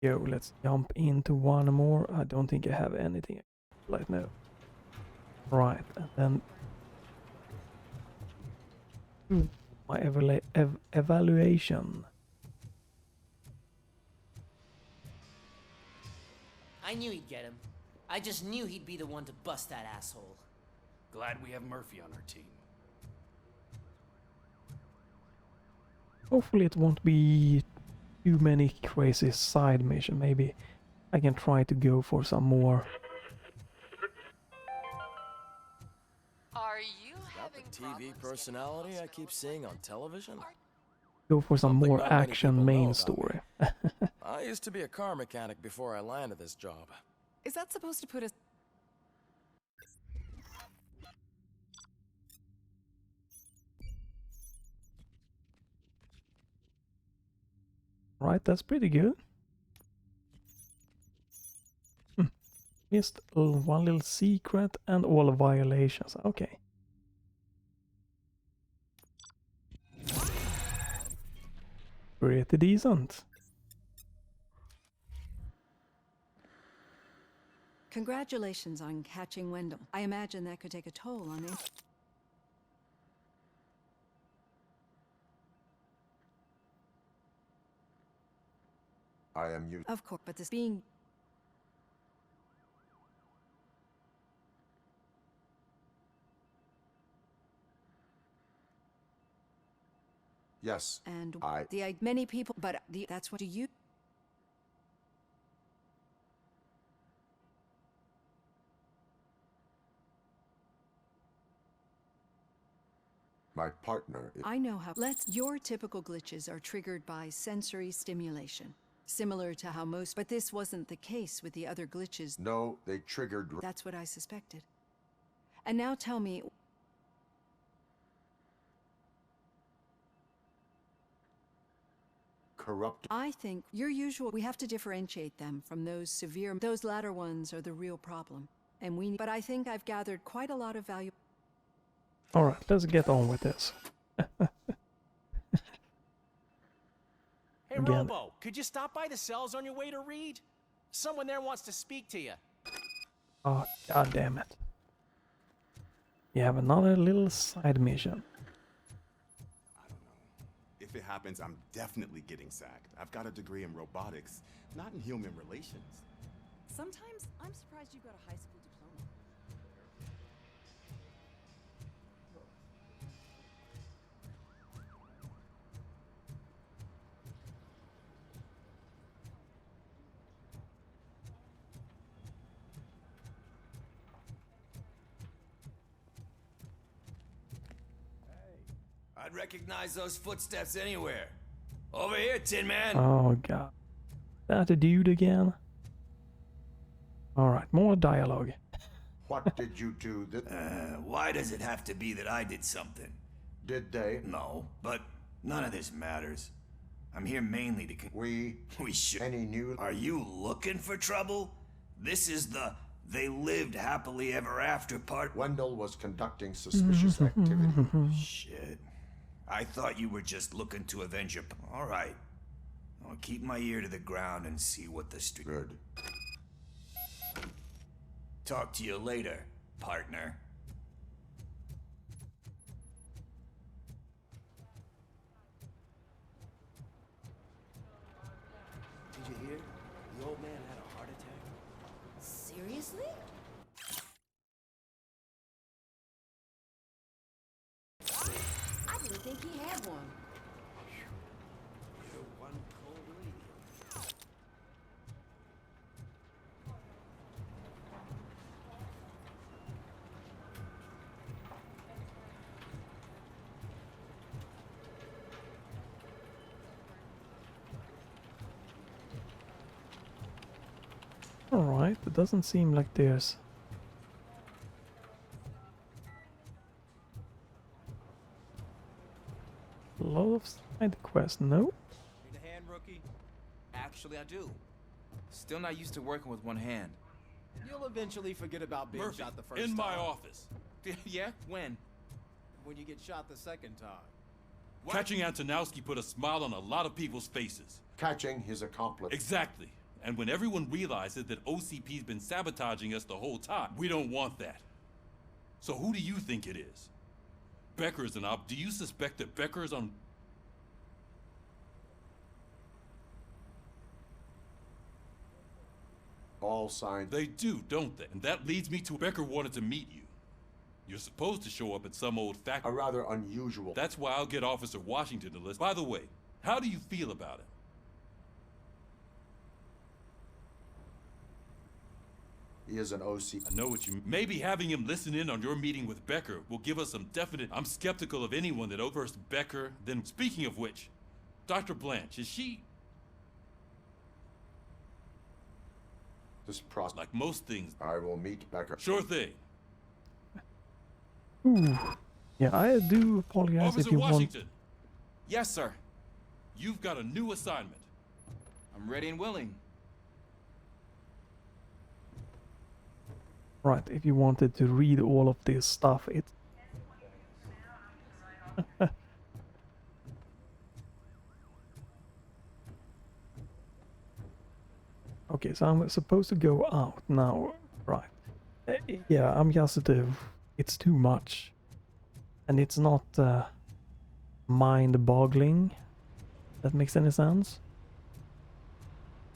Yo, let's jump into one more. I don't think I have anything right now. Right, and then my evaluation. I knew he'd get him. I just knew he'd be the one to bust that asshole. Glad we have Murphy on our team. Hopefully it won't be too many crazy side missions. Maybe I can try to go for some more. Are you having the TV personality I keep seeing on television? Go for some Something more not many action people know main about story. I used to be a car mechanic before I landed this job. Is that supposed to put us? Right, that's pretty good. Missed one little secret and all violations. Okay. Pretty decent. Congratulations on catching Wendell. I imagine that could take a toll on it. I am used. Of course, but this being... Yes. And I... many people, but that's what you... My partner is... I know how... Your typical glitches are triggered by sensory stimulation. Similar to how most... But this wasn't the case with the other glitches. No, they triggered... That's what I suspected. And now tell me... corrupt... I think your usual... We have to differentiate them from those severe... Those latter ones are the real problem. And we... But I think I've gathered quite a lot of value... Alright, let's get on with this. Hey, Robo, could you stop by the cells on your way to Reed? Someone there wants to speak to you. Oh, god damn it. You have another little side mission. I don't know. If it happens, I'm definitely getting sacked. I've got a degree in robotics, not in human relations. Sometimes I'm surprised you got a high school diploma. I'd recognize those footsteps anywhere. Over here, Tin Man. Oh god. That a dude again? Alright, more dialogue. What did you do that... Why does it have to be that I did something? Did they? No, but none of this matters. I'm here mainly to... We should... Any news? Are you looking for trouble? This is the they lived happily ever after part... Wendell was conducting suspicious activity. Shit. I thought you were just looking to avenge your... All right. I'll keep my ear to the ground and see what the street... Good. Talk to you later, partner. Did you hear? The old man had a heart attack. Seriously? I didn't think he had one. You're one cold lady. Alright, it doesn't seem like there's... a lot of side quests, no? Need a hand, rookie? Actually, I do. Still not used to working with one hand. You'll eventually forget about being Murphy, shot the first in time. my office. Yeah? When? When you get shot the second time. Catching Antonowski put a smile on a lot of people's faces. Catching his accomplice. Exactly. And when everyone realizes that OCP's been sabotaging us the whole time, we don't want that. So who do you think it is? Becker's an op. Do you suspect that Becker's on... All signs. They do, don't they? And that leads me to Becker wanted to meet you. You're supposed to show up at some old A factory. rather unusual. That's why I'll get Officer Washington to list. By the way, how do you feel about it? He is an OC. I know what you mean. Maybe having him listen in on your meeting with Becker will give us some definite... I'm skeptical of anyone that first Becker, then speaking of which, Dr. Blanche, is she... This process. Like most things. I will meet Becker. Sure thing. Ooh. Yeah, I do apologize if Officer you Washington, Yes, sir. you've got a new assignment. I'm ready and willing. Right, if you wanted to read all of this stuff, it's... Okay, so I'm supposed to go out now, right? Yeah, I'm just it's too much. And it's not mind-boggling. That makes any sense?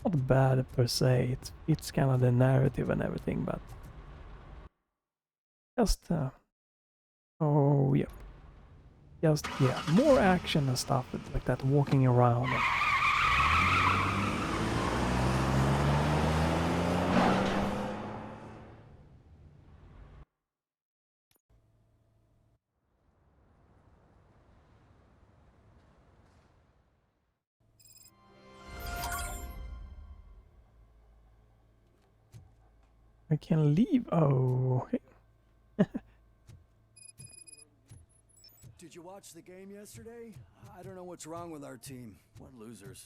Not bad per se, it's kind of the narrative and everything, but... Just, oh yeah. Just, yeah, more action and stuff like that, walking around. I can leave, oh, okay. Did you watch the game yesterday? I don't know what's wrong with our team. What losers.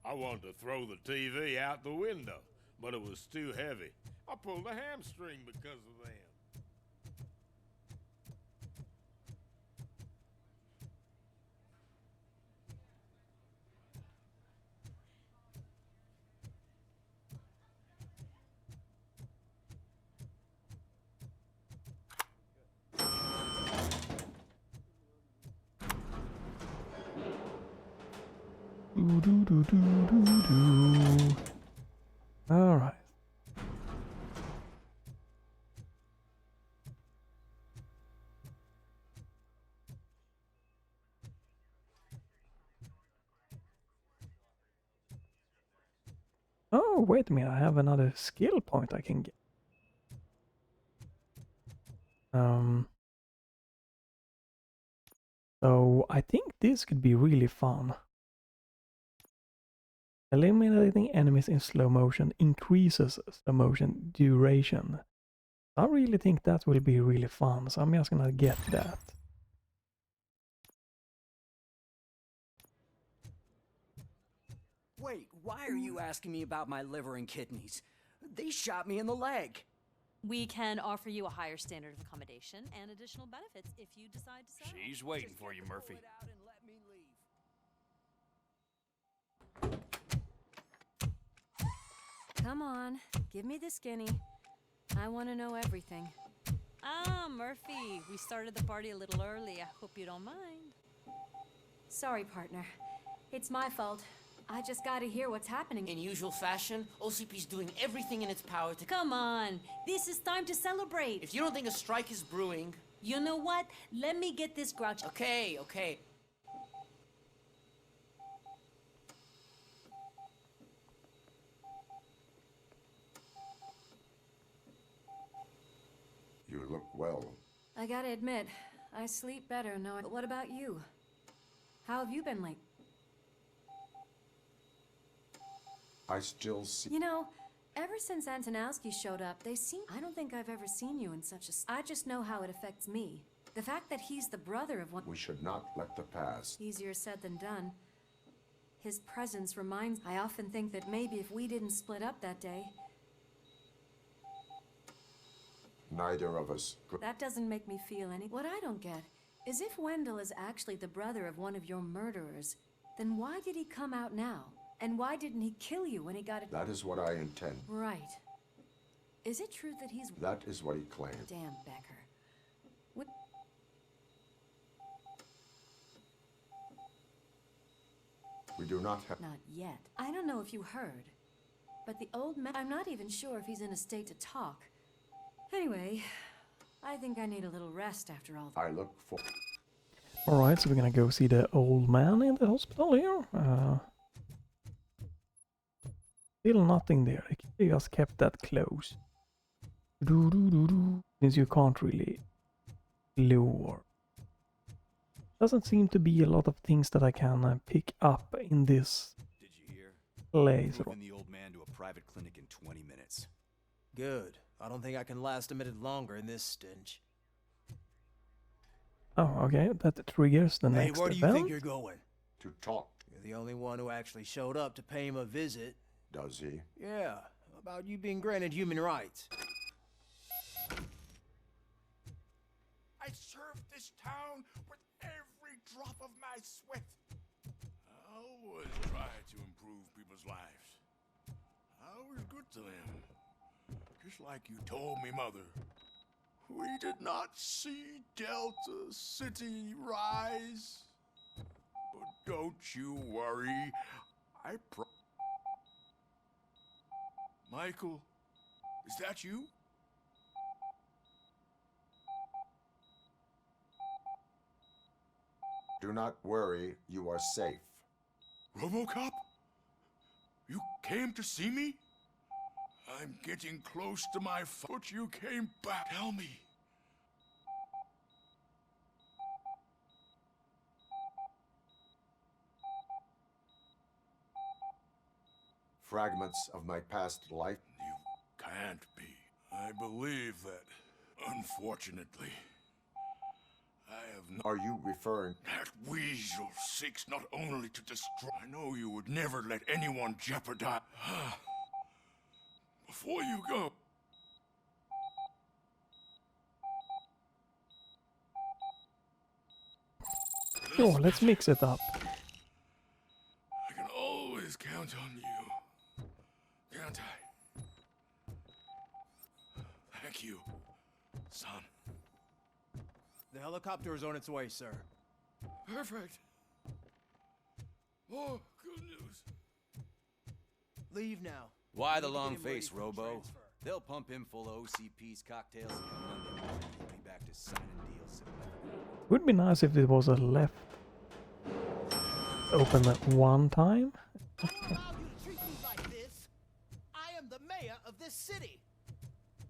I wanted to throw the TV out the window, but it was too heavy. I pulled a hamstring because of them. All right. Oh, wait a minute, I have another skill point I can get. So I think this could be really fun. Eliminating enemies in slow motion increases slow motion duration. I really think that will be really fun, so I'm just gonna get that. Wait, why are you asking me about my liver and kidneys? They shot me in the leg. We can offer you a higher standard of accommodation and additional benefits if you decide to settle. She's waiting for you, Murphy. Come on, give me the skinny. I want to know everything. Ah, Murphy, we started the party a little early. I hope you don't mind. Sorry, partner. It's my fault. I just gotta hear what's happening. In usual fashion, OCP's doing everything in its power to... Come on, this is time to celebrate. If you don't think a strike is brewing... You know what? Let me get this grouch. Okay, okay. You look well. I gotta admit, I sleep better knowing. But what about you? How have you been lately? I still see. You know, ever since Antonowski showed up, I don't think I've ever seen you in such a... I just know how it affects me. The fact that he's the brother of one... We should not let the past. Easier said than done. His presence reminds... I often think that maybe if we didn't split up that day... Neither of us. That doesn't make me feel any... What I don't get is if Wendell is actually the brother of one of your murderers, then why did he come out now? And why didn't he kill you when he got it? That is what I intend. Right. Is it true that he's... That is what he claimed. Damn, Becker. What... We do not have... Not yet. I don't know if you heard, but the old man... I'm not even sure if he's in a state to talk. Anyway, I think I need a little rest after all. I look for... Alright, so we're gonna go see the old man in the hospital here. Still nothing there. They just kept that close. Since you can't really lure. Doesn't seem to be a lot of things that I can pick up in this Did you hear? place. Moving the old man to a private clinic in 20 minutes. Good. I don't think I can last a minute longer in this stench. Oh, okay. That triggers the Hey, next where do you event. think you're going? To talk. You're the only one who actually showed up to pay him a visit. Does he? Yeah, about you being granted human rights. I served this town with every drop of my sweat. I always try to improve people's lives. I was good to them. Just like you told me, Mother. We did not see Delta City rise. But don't you worry. Michael, is that you? Do not worry, you are safe. RoboCop? You came to see me? I'm getting close to my but you came back. Tell me. Fragments of my past life. You can't be. I believe that, unfortunately. I have no... Are you referring... That weasel seeks not only to destroy... I know you would never let anyone jeopardize... Before you go... Sure, let's mix it up. I can always count on you. Can't I? Thank you, son. The helicopter is on its way, sir. Perfect. Oh, good news. Leave now. Why the Need to long get him ready face, for Robo? transfer. They'll pump him full of OCP's cocktails and come Monday morning. He'll be back to signing deals. Would be nice if it was a left open at one time. I don't allow you to treat me like this. I am the mayor of this city.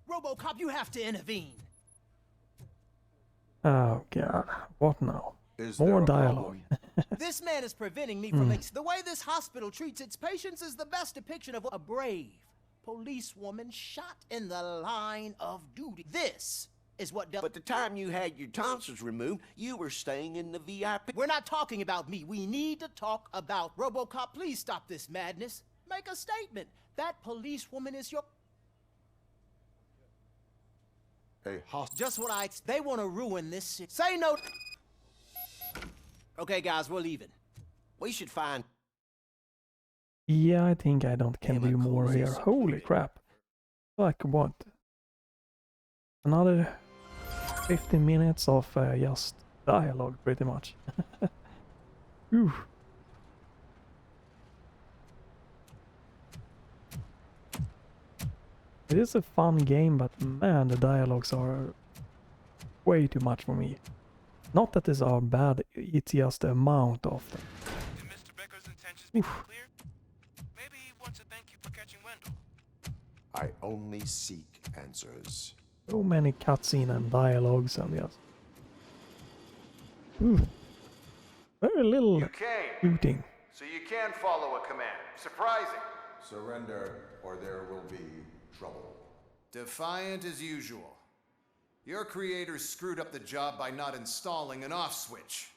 RoboCop, you have to intervene. Oh god, what now? Is More there a dialogue. This man is preventing me from the way this hospital treats its patients is the best depiction of a brave policewoman shot in the line of duty. This is what But the time you had your tonsils removed, you were staying in the VIP. We're not talking about me. We need to talk about RoboCop. Please stop this madness. Make a statement. That policewoman is your... Just what they want to ruin this city. Say no... Okay, guys, we're leaving. We should find... Yeah, I think I don't can do more here. Holy crap. Like what? Another 15 minutes of just dialogue, pretty much. Whew. It is a fun game, but man, the dialogues are way too much for me. Not that these are bad, it's just the amount of them. Mr. Becker's intentions become clear? Maybe he wants to thank you for catching Wendell. I only seek answers. So many cutscene and dialogues and just... Ooh. Very little You came, shooting. so you can follow a command. Surprising. Surrender, or there will be trouble. Defiant as usual. Your creators screwed up the job by not installing an off switch.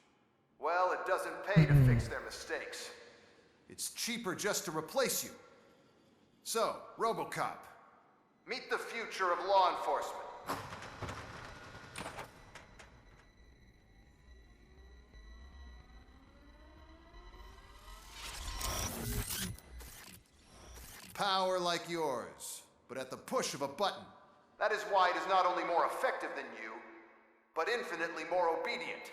Well, it doesn't pay to fix their mistakes. It's cheaper just to replace you. So, RoboCop, meet the future of law enforcement. Power like yours, but at the push of a button. That is why it is not only more effective than you, but infinitely more obedient.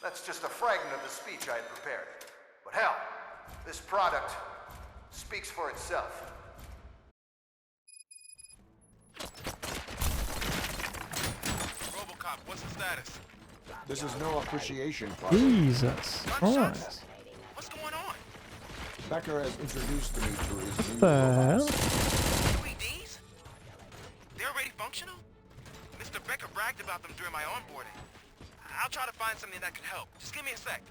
That's just a fragment of the speech I had prepared. But hell, this product speaks for itself. RoboCop, what's the status? This is no appreciation party. Jesus Christ. What's going on? Becker has introduced me to his new Well. robots. UEDs? They're already functional? Mr. Becker bragged about them during my onboarding. I'll try to find something that could help. Just give me a sec.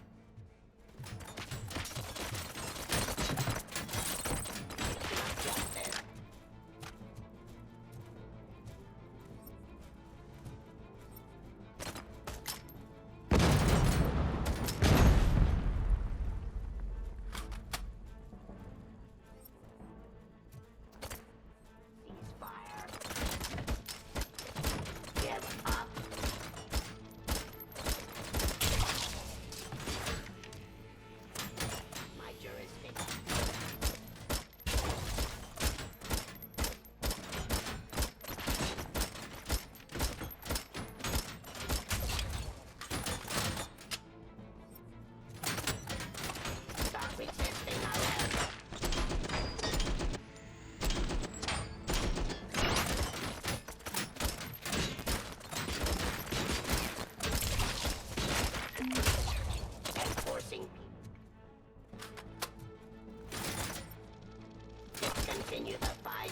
Continue the fight.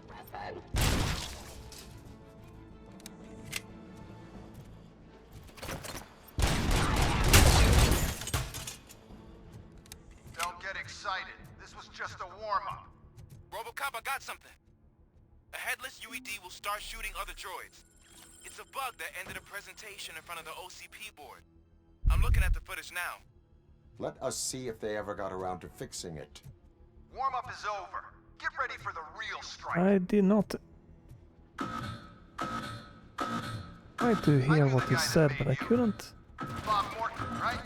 Weapon. Don't get excited. This was just a warm-up. RoboCop, I got something. A headless UED will start shooting other droids. It's a bug that ended a presentation in front of the OCP board. I'm looking at the footage now. Let us see if they ever got around to fixing it. Warm-up is over. Get ready for the real strike. I did not try to hear what he said, but I couldn't. Bob Morton, right?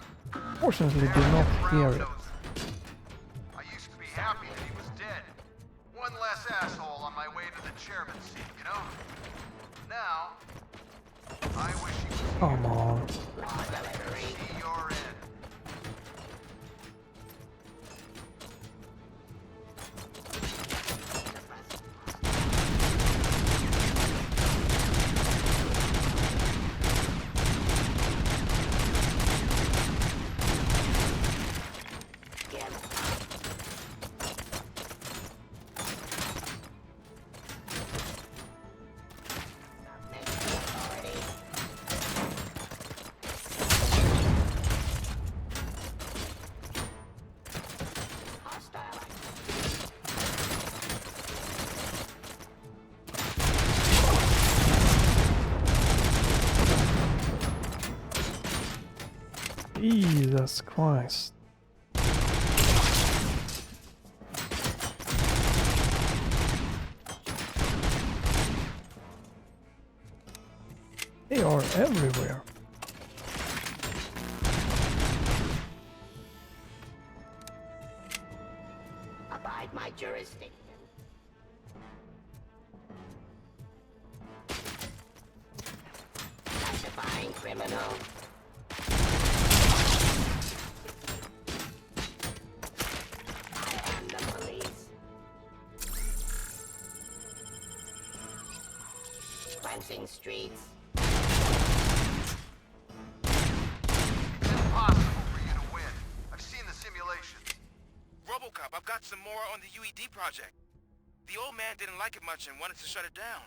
Fortunately, did not hear it. I used to be happy that he was dead. One less asshole on my way to the chairman's seat, you know? Now, I wish he was Come on. see your end. Jesus Christ. They are everywhere. Abide my jurisdiction. Classifying criminal. I am the police. Cleansing streets. Impossible for you to win. I've seen the simulations. RoboCop, I've got some more on the UED project. The old man didn't like it much and wanted to shut it down.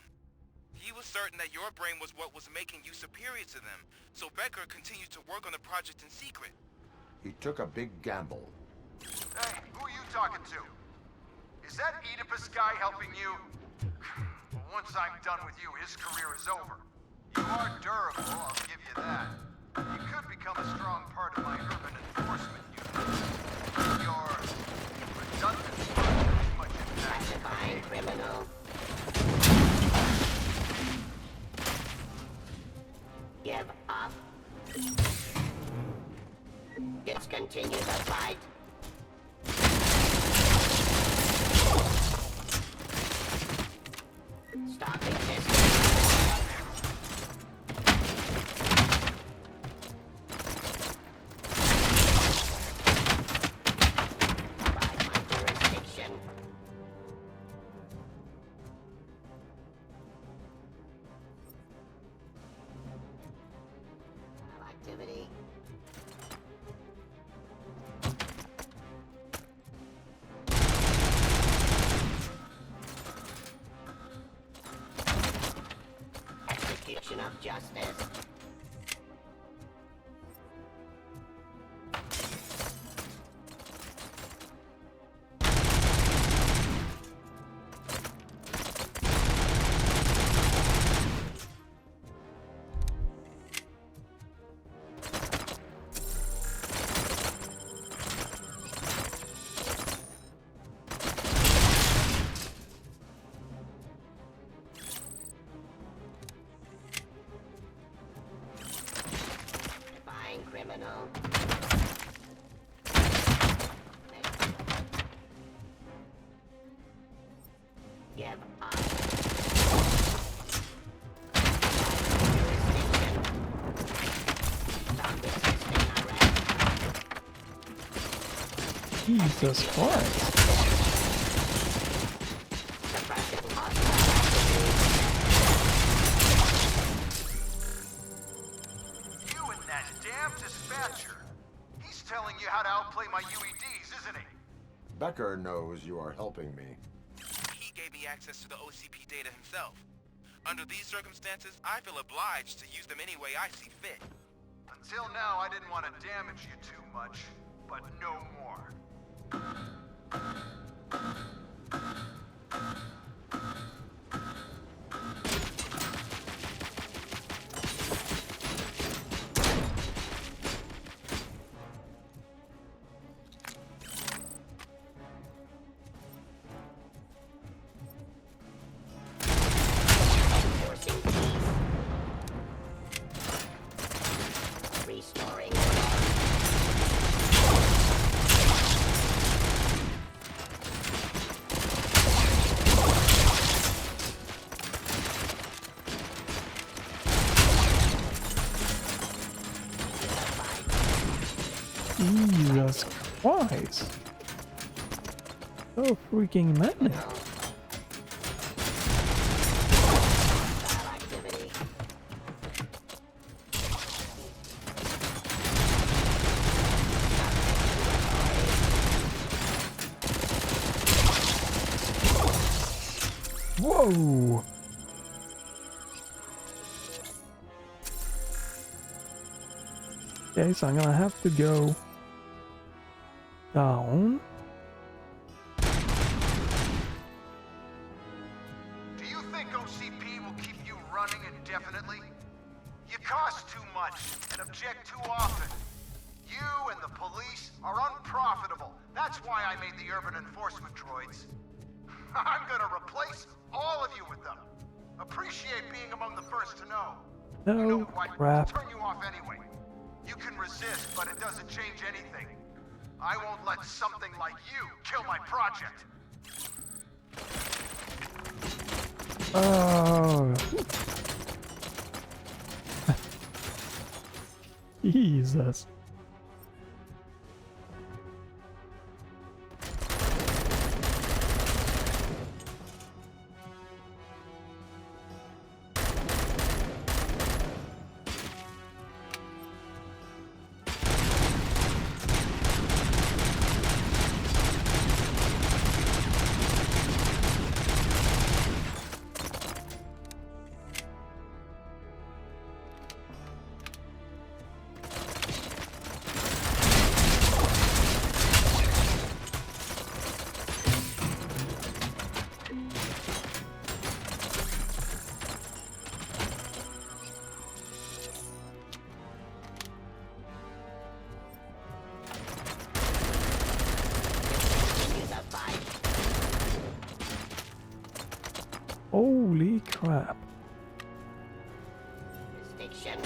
He was certain that your brain was what was making you superior to them, so Becker continued to work on the project in secret. He took a big gamble. Hey, who are you talking to? Is that Oedipus guy helping you? Well, once I'm done with you, his career is over. You are durable, I'll give you that. You could become a strong part of my urban enforcement unit. continue the fight. Stop existing. Abide my jurisdiction. Activity. Execution of justice. Criminal. Give up. Jesus Christ. You and that damn dispatcher. He's telling you how to outplay my UEDs, isn't he? Becker knows you are helping me. He gave me access to the OCP data himself. Under these circumstances, I feel obliged to use them any way I see fit. Until now, I didn't want to damage you too much, but no more. Enforcing peace. Restoring order. Jesus Christ. So freaking many. Activity. Whoa! Okay, so I'm gonna have to go down. Do you think OCP will keep you running indefinitely? You cost too much and object too often. You and the police are unprofitable. That's why I made the urban enforcement droids. I'm gonna replace all of you with them. Appreciate being among the first to know. No You know what? crap. I'll turn you off anyway. You can resist, but it doesn't change anything. I won't let something like you kill my project. Oh. Jesus. Holy crap. Jurisdiction.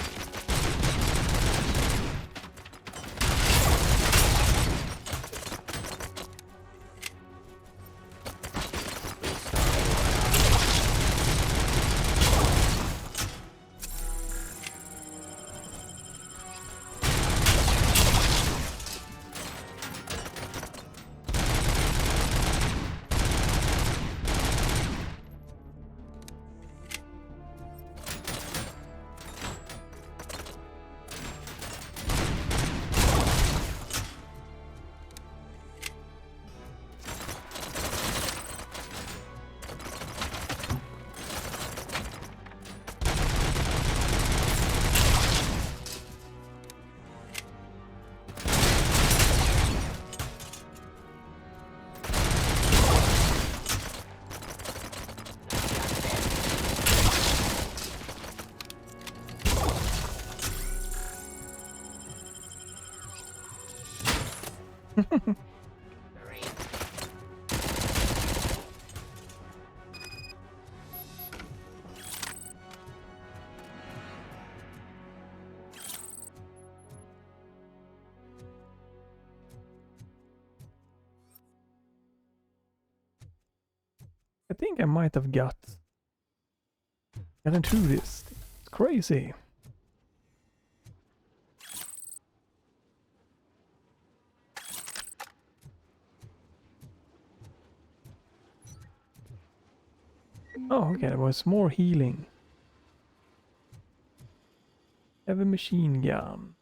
I think I might have gotten through this. It's crazy. Oh, okay, there was more healing. Heavy machine gun.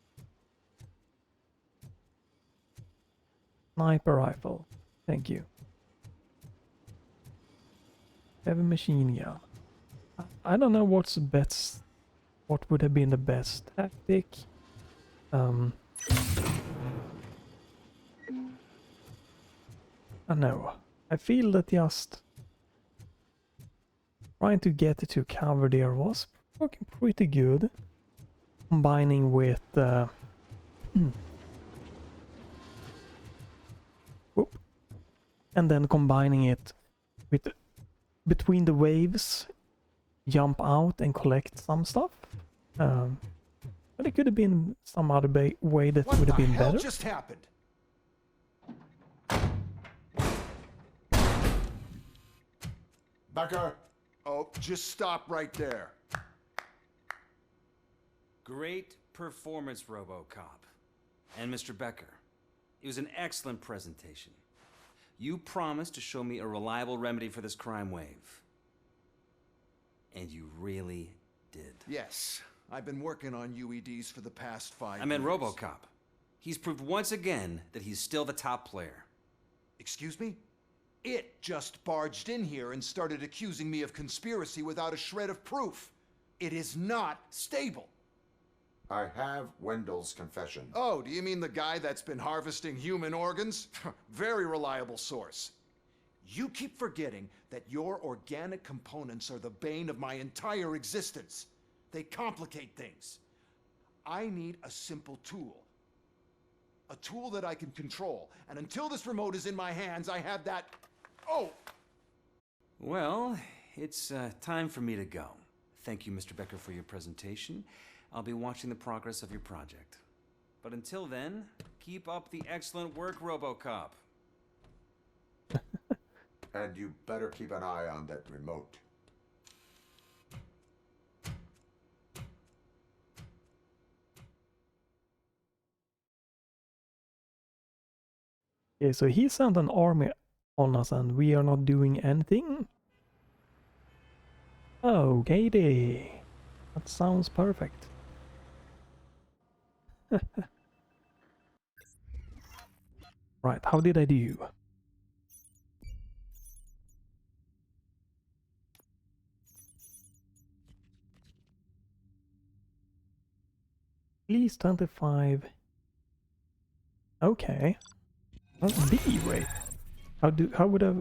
Sniper rifle. Thank you. Heavy machine gun. I don't know what's the best. What would have been the best tactic? I don't know. I feel that just trying to get to cover there was working pretty good. Combining with whoop, and then combining it with between the waves, jump out and collect some stuff. But it could have been some other way that would have been better. What just happened? Becker! Oh, just stop right there. Great performance, RoboCop. And Mr. Becker, it was an excellent presentation. You promised to show me a reliable remedy for this crime wave. And you really did. Yes, I've been working on UEDs for the past 5 years. I meant RoboCop. He's proved once again that he's still the top player. Excuse me? It just barged in here and started accusing me of conspiracy without a shred of proof. It is not stable. I have Wendell's confession. Oh, do you mean the guy that's been harvesting human organs? Very reliable source. You keep forgetting that your organic components are the bane of my entire existence. They complicate things. I need a simple tool. A tool that I can control. And until this remote is in my hands, I have that... Oh! Well, it's time for me to go. Thank you, Mr. Becker, for your presentation. I'll be watching the progress of your project. But until then, keep up the excellent work, RoboCop. And you better keep an eye on that remote. Okay, so he sent an army on us and we are not doing anything? Okay, that sounds perfect. Right, how did I do? At least 25. Okay. That's B rate. How would I...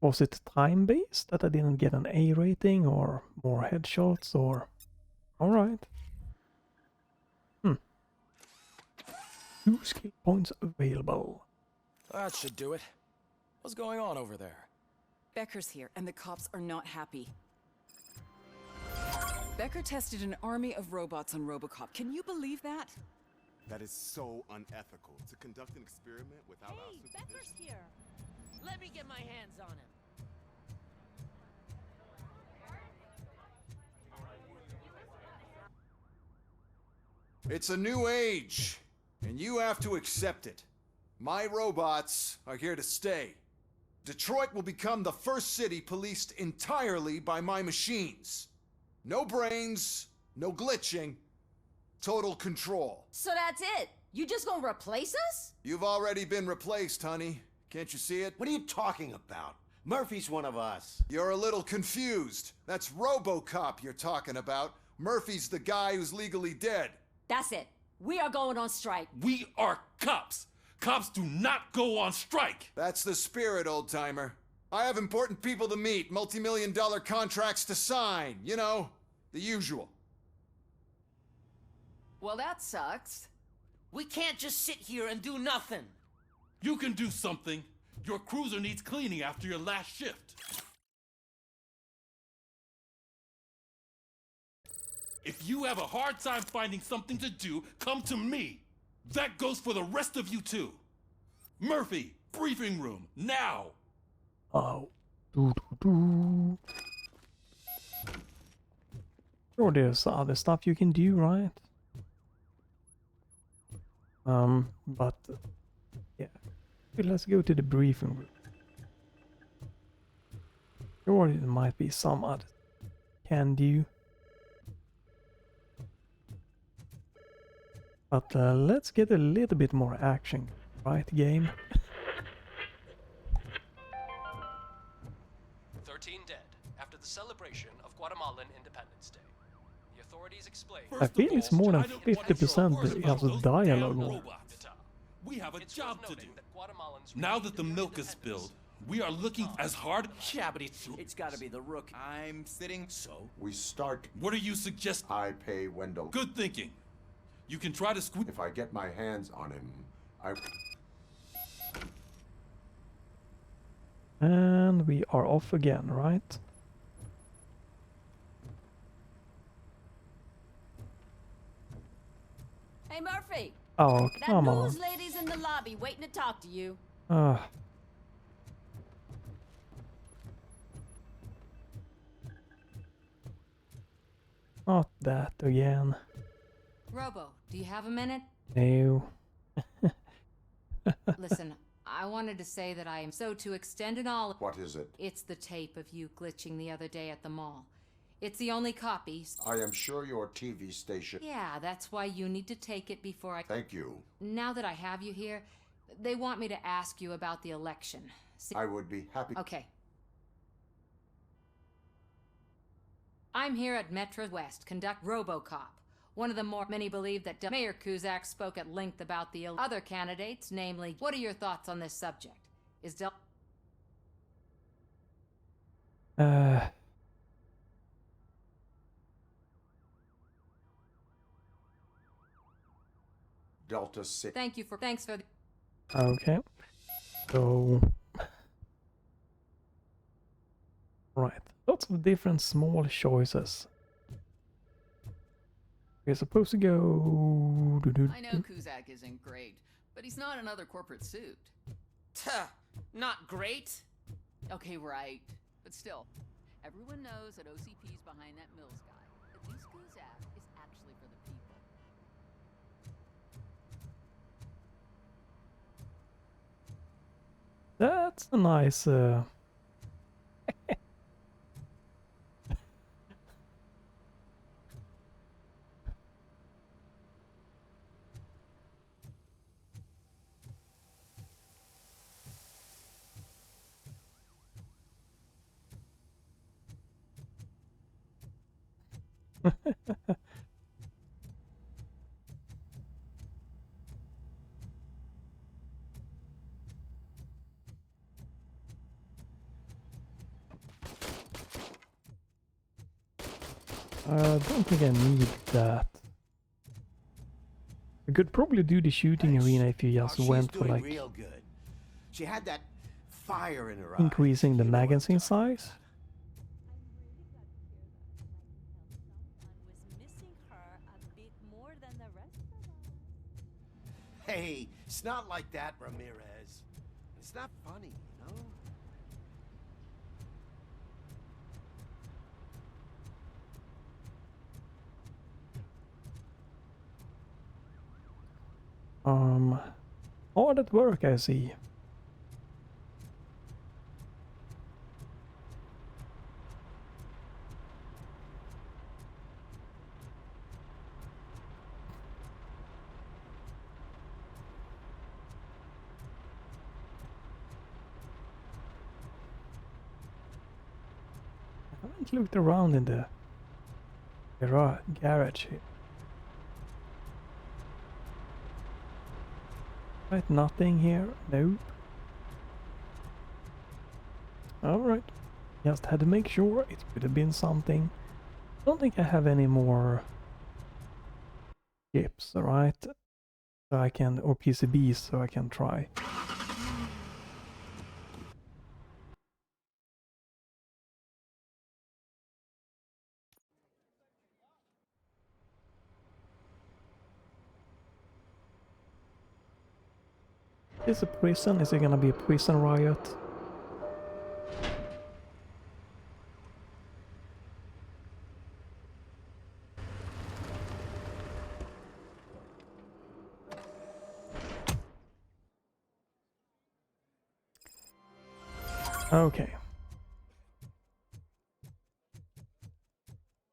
Was it time based that I didn't get an A rating or more headshots or... Alright. 2 skill points available. That should do it. What's going on over there? Becker's here, and the cops are not happy. Becker tested an army of robots on RoboCop. Can you believe that? That is so unethical. To conduct an experiment without our supervision. Becker's here. Let me get my hands on him. It's a new age, and you have to accept it. My robots are here to stay. Detroit will become the first city policed entirely by my machines. No brains, no glitching, total control. So that's it? You just gonna replace us? You've already been replaced, honey. Can't you see it? What are you talking about? Murphy's one of us. You're a little confused. That's RoboCop you're talking about. Murphy's the guy who's legally dead. That's it. We are going on strike. We are cops. Cops do not go on strike. That's the spirit, old-timer. I have important people to meet, multi-million-dollar contracts to sign. You know, the usual. Well, that sucks. We can't just sit here and do nothing. You can do something. Your cruiser needs cleaning after your last shift. If you have a hard time finding something to do, come to me. That goes for the rest of you too. Murphy, briefing room, now! Oh. Sure, there's other stuff you can do, right? But yeah. Okay, let's go to the briefing room. Sure, there might be some other can do. But let's get a little bit more action, right, game? 13 dead after the celebration of Guatemalan Independence Day. The authorities explained. I feel it's more than 50% of dialogue. We have a job to do. Now that the milk is spilled, we are looking as hard. Yeah, but it's gotta be the rook. I'm sitting. So? We start. What are you suggesting? I pay Wendell. Good thinking. You can try to squeeze. If I get my hands on him, I. And we are off again, right? Hey, Murphy! Oh, come that on. news lady's in the lobby waiting to talk to you. Not that again. Robo, do you have a minute? No. Listen, I wanted to say that I am so to extend an olive. What is it? It's the tape of you glitching the other day at the mall. It's the only copy. I am sure your TV station. Yeah, that's why you need to take it before I... Thank you. Now that I have you here, they want me to ask you about the election. See... I would be happy. Okay. I'm here at Metro West, conduct RoboCop. One of the more many believe that Mayor Kuzak spoke at length about the other candidates, namely, what are your thoughts on this subject? Is Delta 6. Thanks for Okay. So right. Lots of different small choices. We're supposed to go. I know Kuzak isn't great, but he's not another corporate suit. Tuh, not great. Okay, right. But still, everyone knows that OCP's behind that Mills guy. At least Kuzak is actually for the people. That's a nice. I don't think I need that. I could probably do the shooting arena if you just went for like real good. She had that fire in her increasing the magazine size. Hey, it's not like that, Ramirez. It's not funny, you know? Hard at work, I see. I haven't looked around in the garage here. Right, nothing here. Nope. Alright. Just had to make sure. It could have been something. Don't think I have any more chips, alright? so I can, or PCBs, so I can try. Is a prison? Is it gonna be a prison riot? Okay.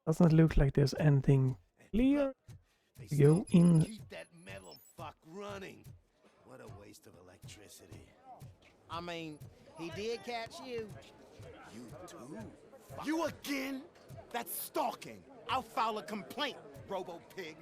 Doesn't look like there's anything clear. We go in. Keep that metal fuck running. What a waste of electricity. I mean, he did catch you. You too? You again? That's stalking. I'll file a complaint, Robo-Pig.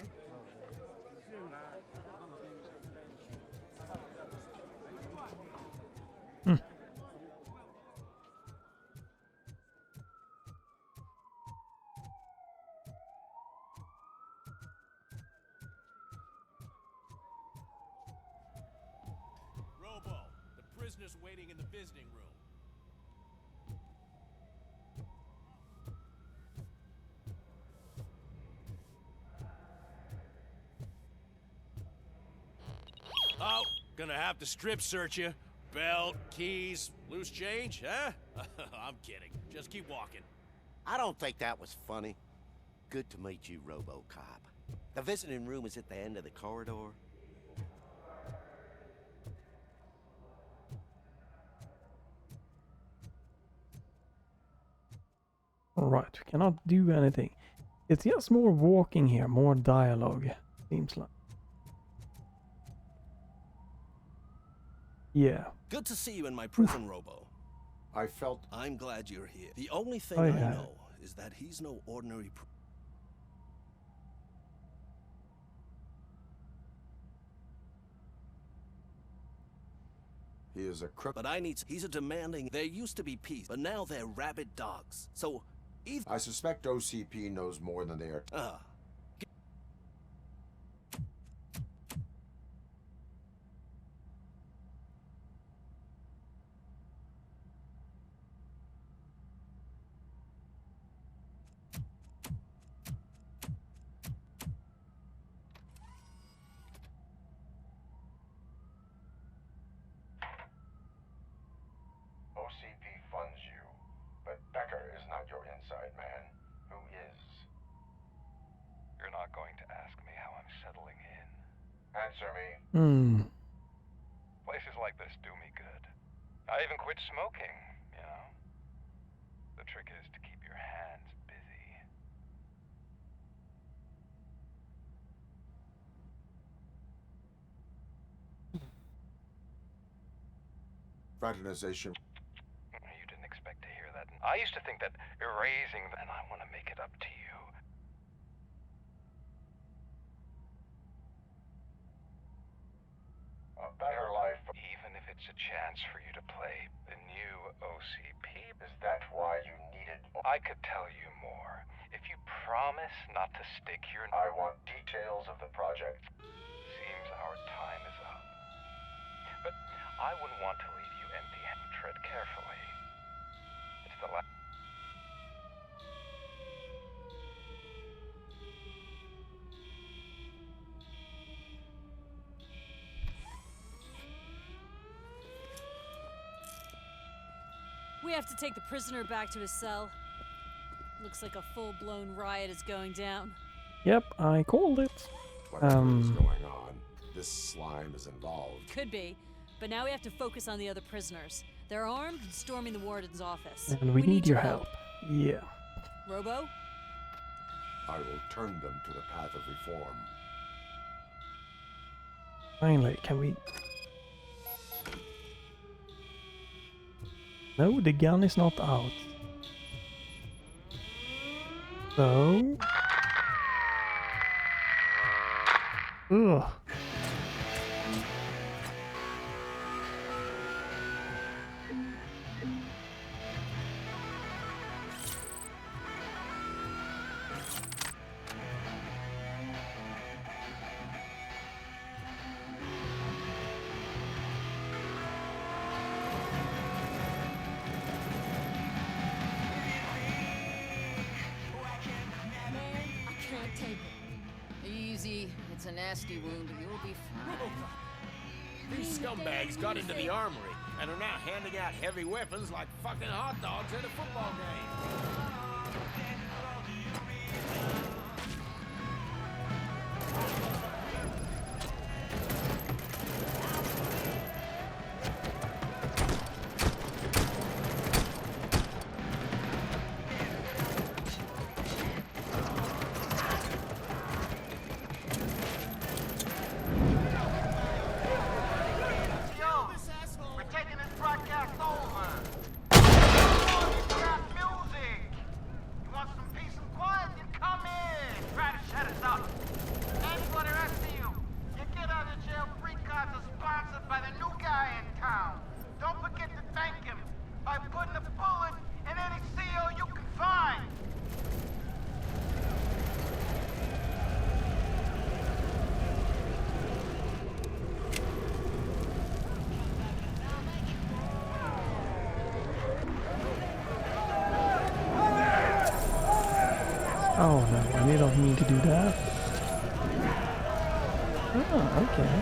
Robo, the prisoner's waiting in the visiting room. Oh, gonna have to strip search you. Belt, keys, loose change, huh? I'm kidding. Just keep walking. I don't think that was funny. Good to meet you, RoboCop. The visiting room is at the end of the corridor. Alright, we cannot do anything. It's just more walking here, more dialogue, seems like. Yeah. Good to see you in my prison, Robo. I'm glad you're here. The only thing I know is that he's no ordinary He is a crook. But he's a demanding. There used to be peace, but now they're rabid dogs. So, I suspect OCP knows more than they are. OCP funds you, but Becker is not your inside man. Who is? You're not going to ask me how I'm settling in. Answer me. Places like this do me good. I even quit smoking, you know. The trick is to keep your hands busy. Fraternization. You didn't expect to hear that. I used to think that erasing, and I want to make it up to you. A better life, even if it's a chance for you to play the new OCP. Is that why you needed? I could tell you more. If you promise not to stick your... I want details of the project. Seems our time is up. But I wouldn't want to leave you empty-handed. Tread carefully. It's the last... We have to take the prisoner back to his cell. Looks like a full-blown riot is going down. Yep, I called it. Whatever is going on, this slime is involved. Could be, but now we have to focus on the other prisoners. They're armed and storming the warden's office. And we need your help. Yeah. Robo? I will turn them to the path of reform. Finally, can we... No, the gun is not out. So... Ugh. a nasty wound, but you'll be fine. These scumbags got into the armory and are now handing out heavy weapons like fucking hot dogs at a football game. Oh no, I didn't mean to do that. Oh, okay.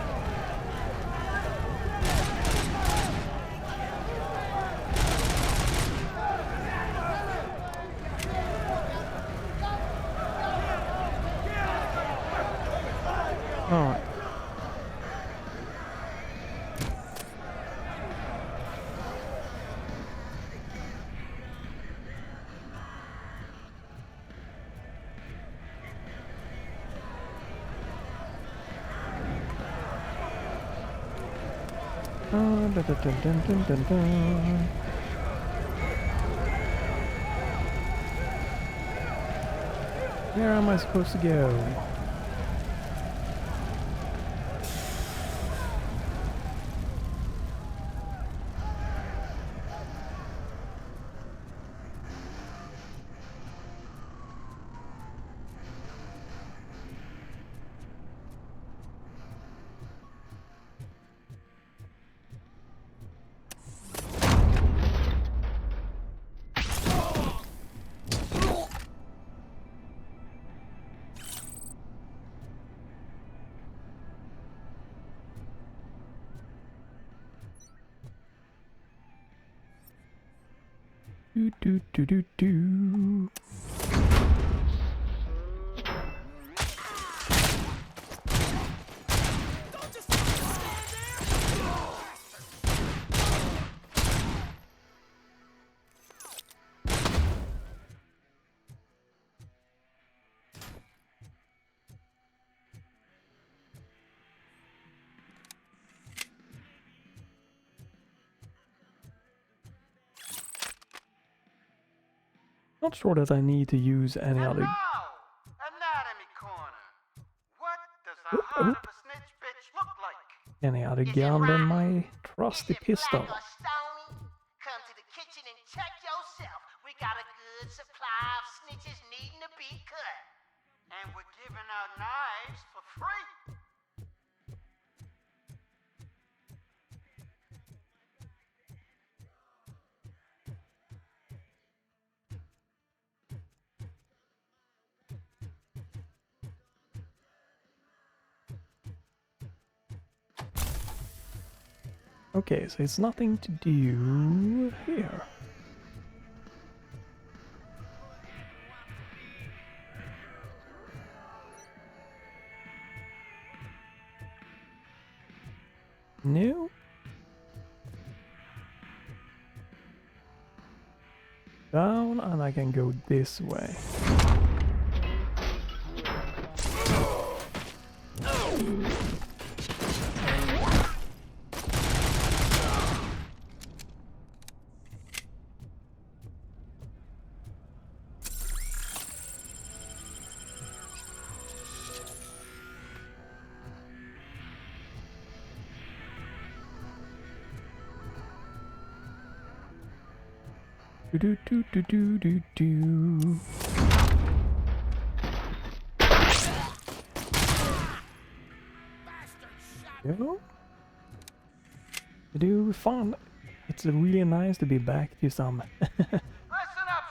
Alright. Dun, dun, dun, dun, dun, dun. Where am I supposed to go? Do do do do do. Not sure that I need to use any other. Anatomy corner. What does the heart of a snitch bitch look like? Any other gun than my trusty pistol. Come to the kitchen and check yourself. We got a good supply of snitches needing to be cut. And we're giving out knives for free. Okay, so it's nothing to do here. No. Down, and I can go this way. Do do do do do do. Yo. Do fun. It's really nice to be back to some Listen up,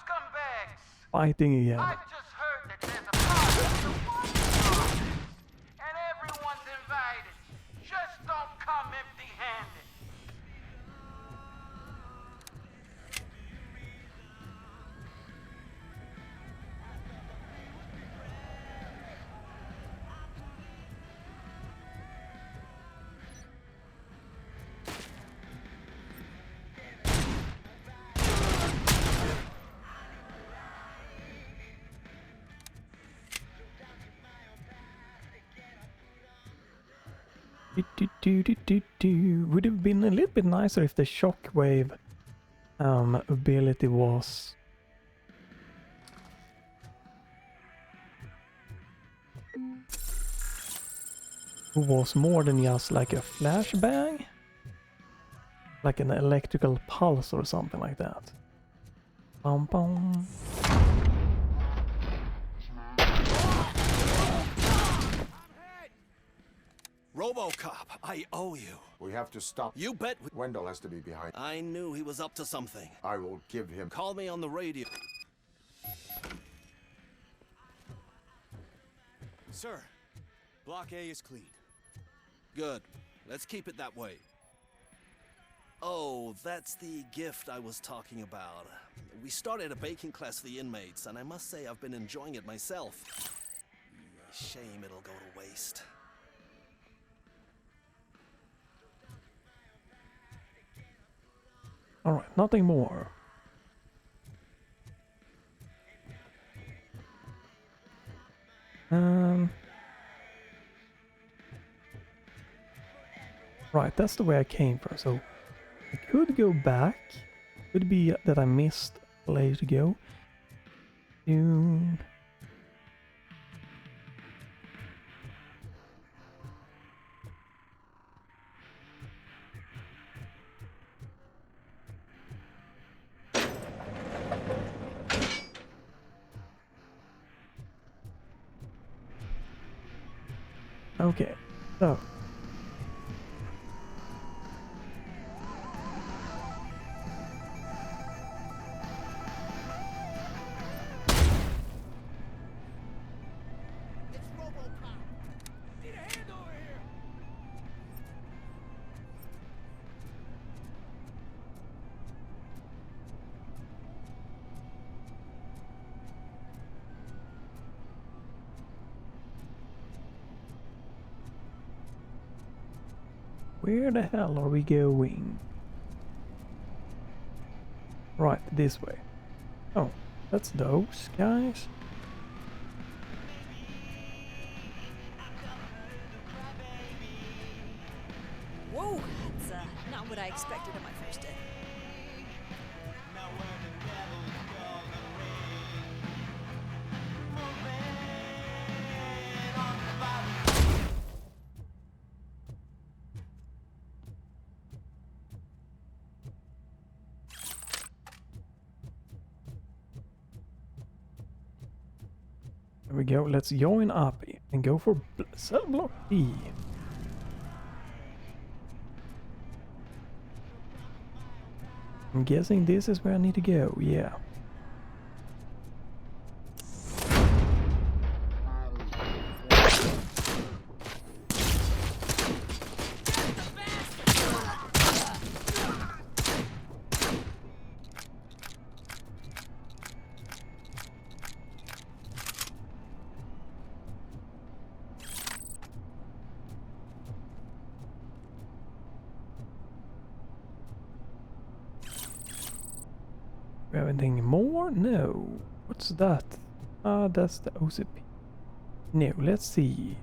scumbags. fighting again. I've just heard that there's a party in the White House, and every Would have been a little bit nicer if the shockwave ability was more than just like a flashbang, like an electrical pulse or something like that. Bum bum. RoboCop, I owe you. We have to stop. You bet. Wendell has to be behind. I knew he was up to something. I will give him. Call me on the radio. Sir, Block A is clean. Good. Let's keep it that way. Oh, that's the gift I was talking about. We started a baking class for the inmates, and I must say I've been enjoying it myself. Shame it'll go to waste. Alright, nothing more. Right, that's the way I came from, so I could go back. Could be that I missed a place to go. Okay, so where the hell are we going? Right, this way. Oh, that's those guys. Whoa, that's not what I expected on my first day. There we go. Let's join up and go for cell block B. I'm guessing this is where I need to go. Yeah. We have anything more? No. What's that? Ah, that's the OCP. No, let's see.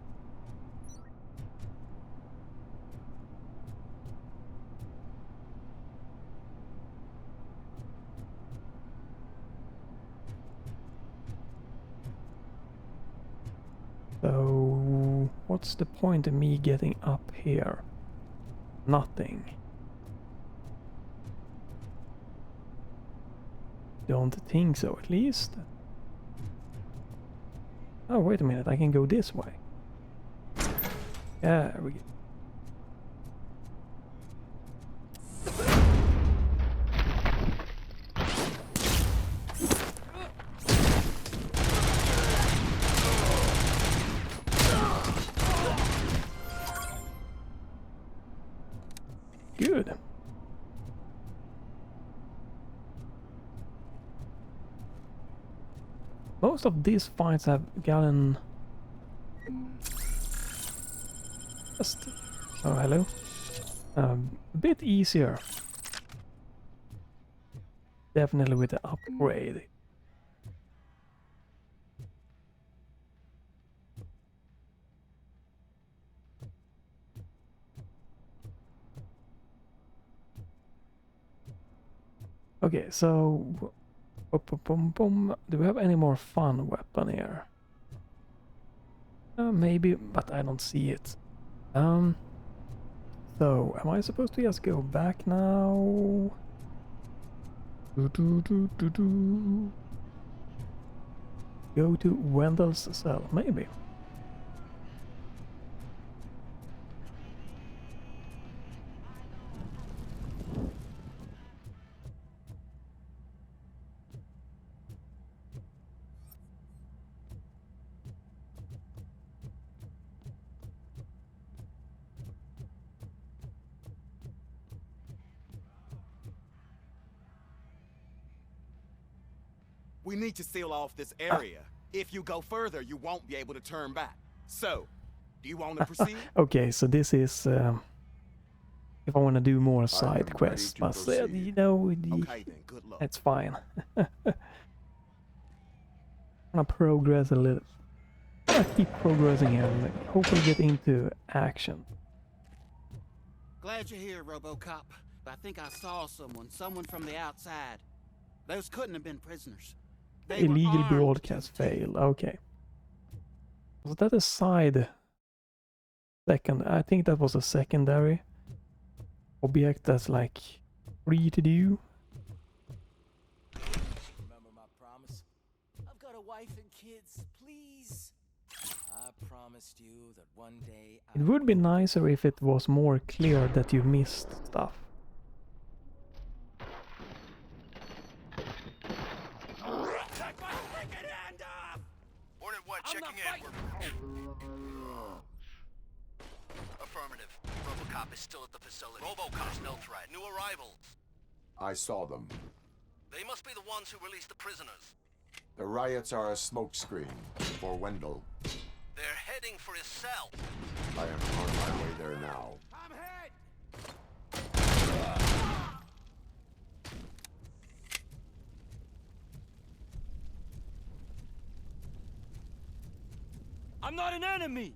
So, what's the point of me getting up here? Nothing. Don't think so, at least. Oh, wait a minute, I can go this way. There we go. Good. Most of these fights have gotten just, oh hello, a bit easier. Definitely with the upgrade. Okay, so boom, boom, boom, boom. Do we have any more fun weapon here? Maybe, but I don't see it. So am I supposed to just go back now? Go to Wendell's cell, maybe. We need to seal off this area. If you go further, you won't be able to turn back. So, do you want to proceed? Okay, so this is if I want to do more side quests, but you know, Okay, then, good luck. it's fine. I'm gonna progress a little. I keep progressing here and hopefully get into action. Glad you're here, RoboCop. I think I saw someone from the outside. Those couldn't have been prisoners. They were Illegal armed broadcast failed. Okay. Was that a side second? I think that was a secondary object that's like free to do. Remember my promise? I've got a wife and kids. Please. I promised you that one day It would be nicer if it was more clear that you missed stuff. Take my freaking hand off! Order 1 checking in. Affirmative. RoboCop is still at the facility. RoboCop's no threat. New arrivals. I saw them. They must be the ones who released the prisoners. The riots are a smokescreen for Wendell. They're heading for his cell. I am on my way there now. I'm hit! I'm not an enemy!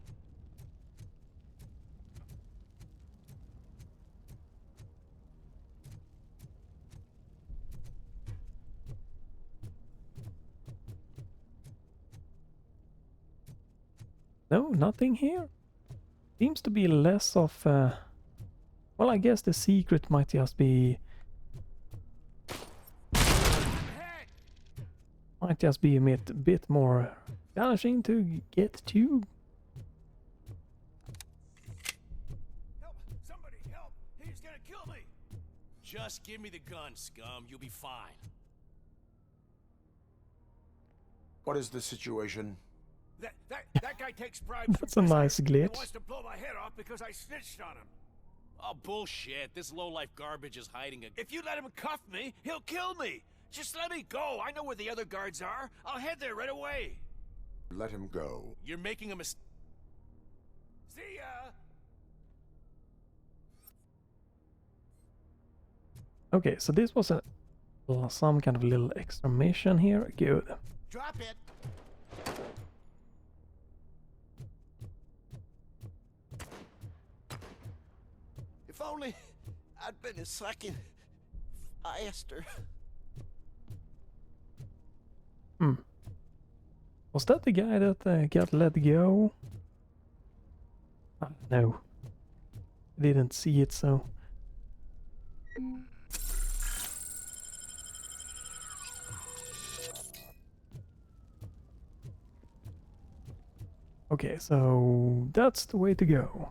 No, nothing here. Seems to be less of well, I guess the secret might just be a bit more challenging to get to. Help! Somebody help! He's gonna kill me! Just give me the gun, scum. You'll be fine. What is the situation? That guy takes bribes. That's a nice He glitch. wants to blow my head off because I snitched on him. Oh, bullshit. This low-life garbage is hiding a... If you let him cuff me, he'll kill me. Just let me go. I know where the other guards are. I'll head there right away. Let him go. You're making a mistake. See ya! Okay, so this was some kind of little extra mission here. Good. Drop it. If only I'd been a second faster. Was that the guy that got let go? No. I didn't see it, so... Okay, so that's the way to go.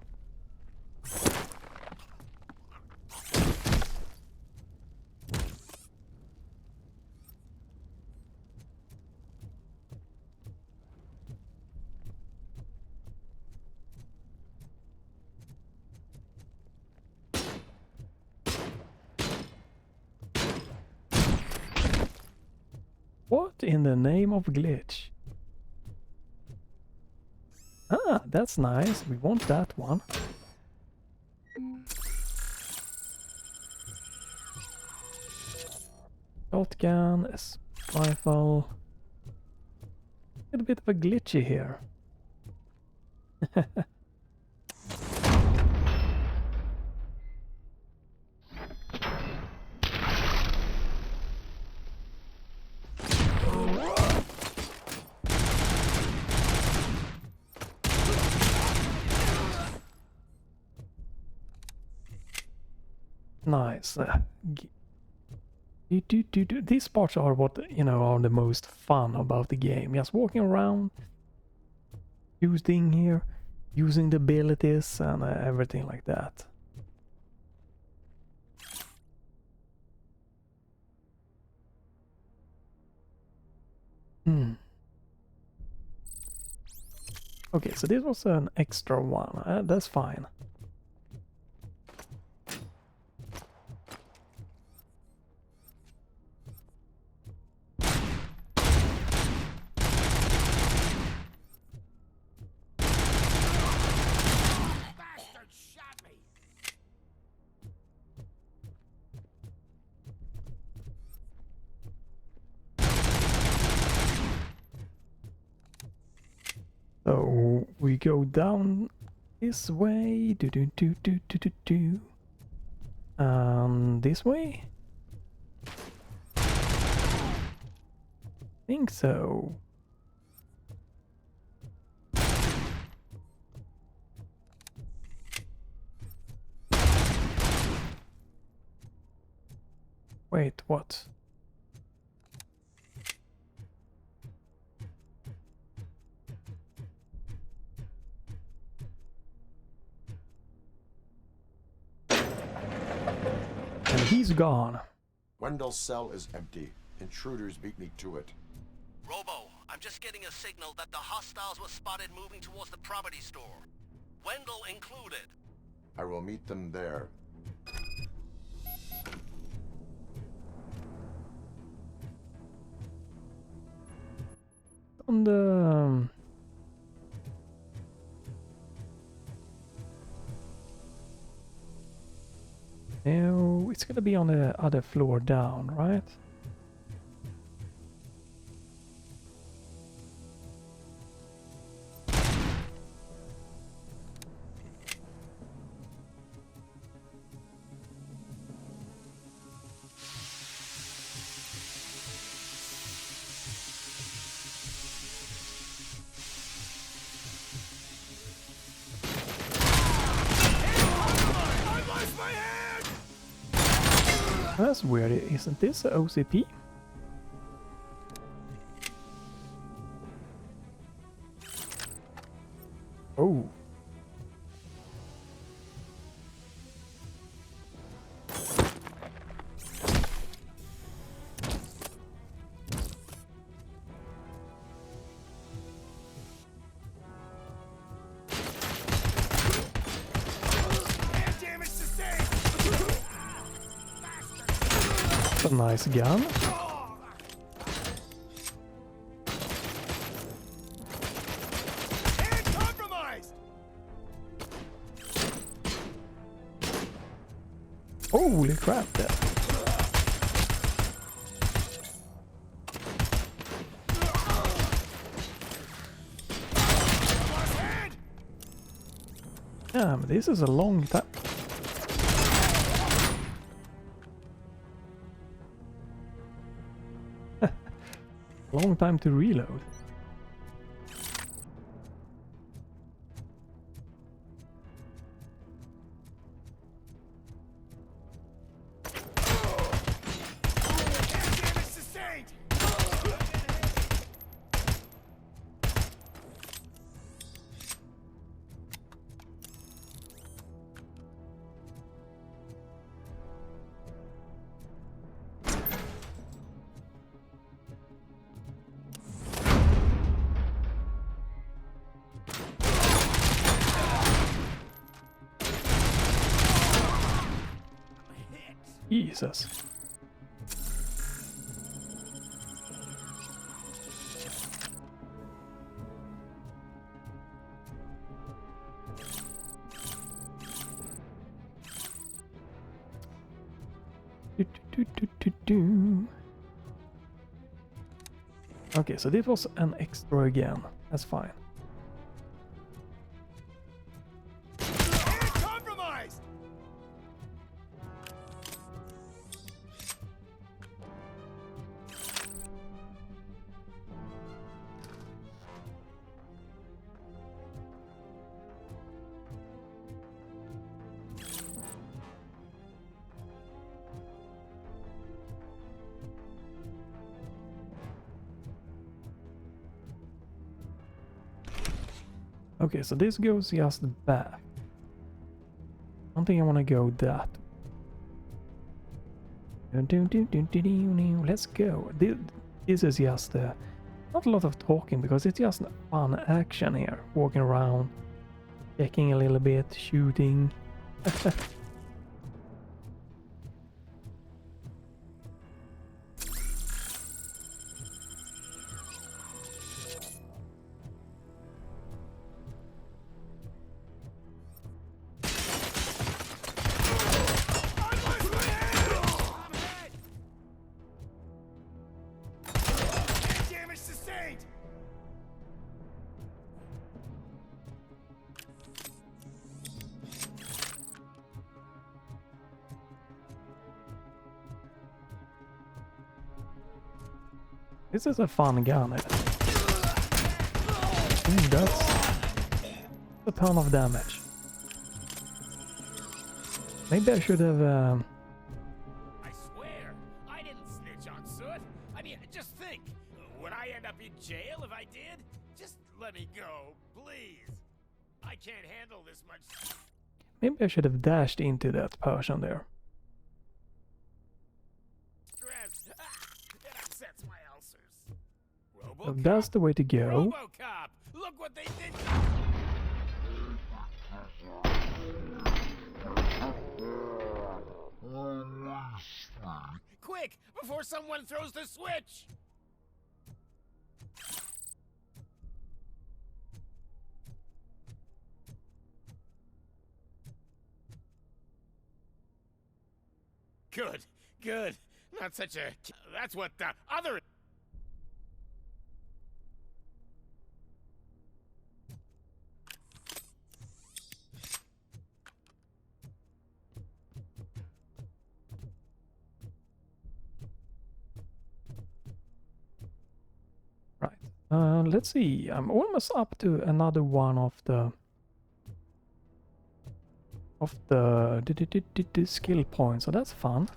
What in the name of glitch? Ah, that's nice. We want that one. Shotgun, rifle. A bit of a glitchy here. Nice. These parts are what, you know, are the most fun about the game. Just walking around, using the abilities and everything like that. Okay, so this was an extra one. That's fine. So we go down this way, this way? Think so. Wait, what? And he's gone. Wendell's cell is empty. Intruders beat me to it. Robo, I'm just getting a signal that the hostiles were spotted moving towards the property store. Wendell included. I will meet them there. On the... No, it's gonna be on the other floor down, right? That's weird, isn't this a OCP? Oh. A nice gun. Holy crap! Damn, this is a long time. Long time to reload. Jesus. Okay, so this was an extra again. That's fine. Okay, so this goes just back. I don't think I want to go that. Let's go. This is just not a lot of talking because it's just fun action here. Walking around, checking a little bit, shooting. Damage sustained! This is a fun gun. That's a ton of damage. Maybe I should have. I swear, I didn't snitch on Soot. I mean, just think. Would I end up in jail if I did? Just let me go, please. I can't handle this much. Maybe I should have dashed into that person there. Stress. It upsets my ulcers. So that's the way to go. RoboCop! Look what they did! Quick, before someone throws the switch! Good, good. Not such a... That's what the other... Let's see. I'm almost up to another one of the skill points, so that's fun.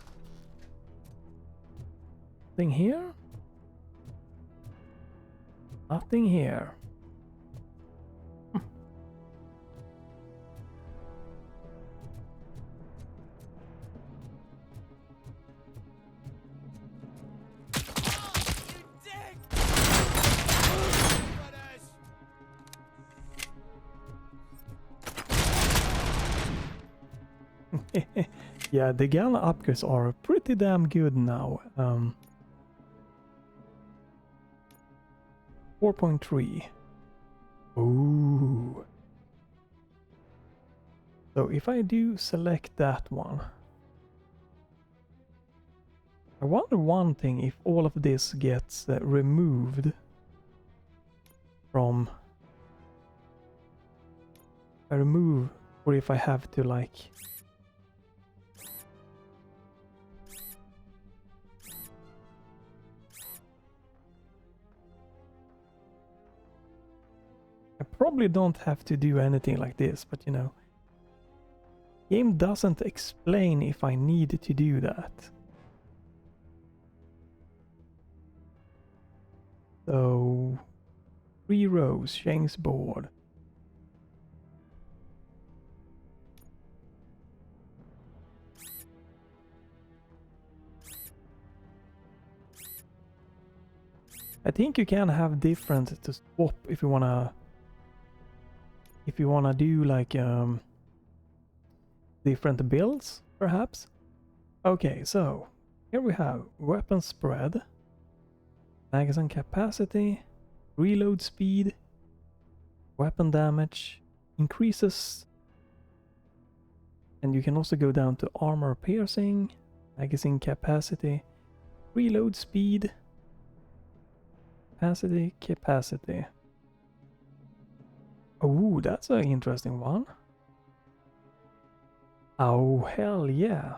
Nothing here. Nothing here. Yeah, the gun upgrades are pretty damn good now. 4.3. Ooh. So if I do select that one, I wonder one thing, if all of this gets removed from... I remove, or if I have to like... I probably don't have to do anything like this, but you know, game doesn't explain if I need to do that. So, 3 rows, Sheng's board. I think you can have different to swap if you wanna do like different builds, perhaps. Okay, so here we have weapon spread, magazine capacity, reload speed, weapon damage increases, and you can also go down to armor piercing, magazine capacity, reload speed, capacity. Oh, that's an interesting one. Oh, hell yeah.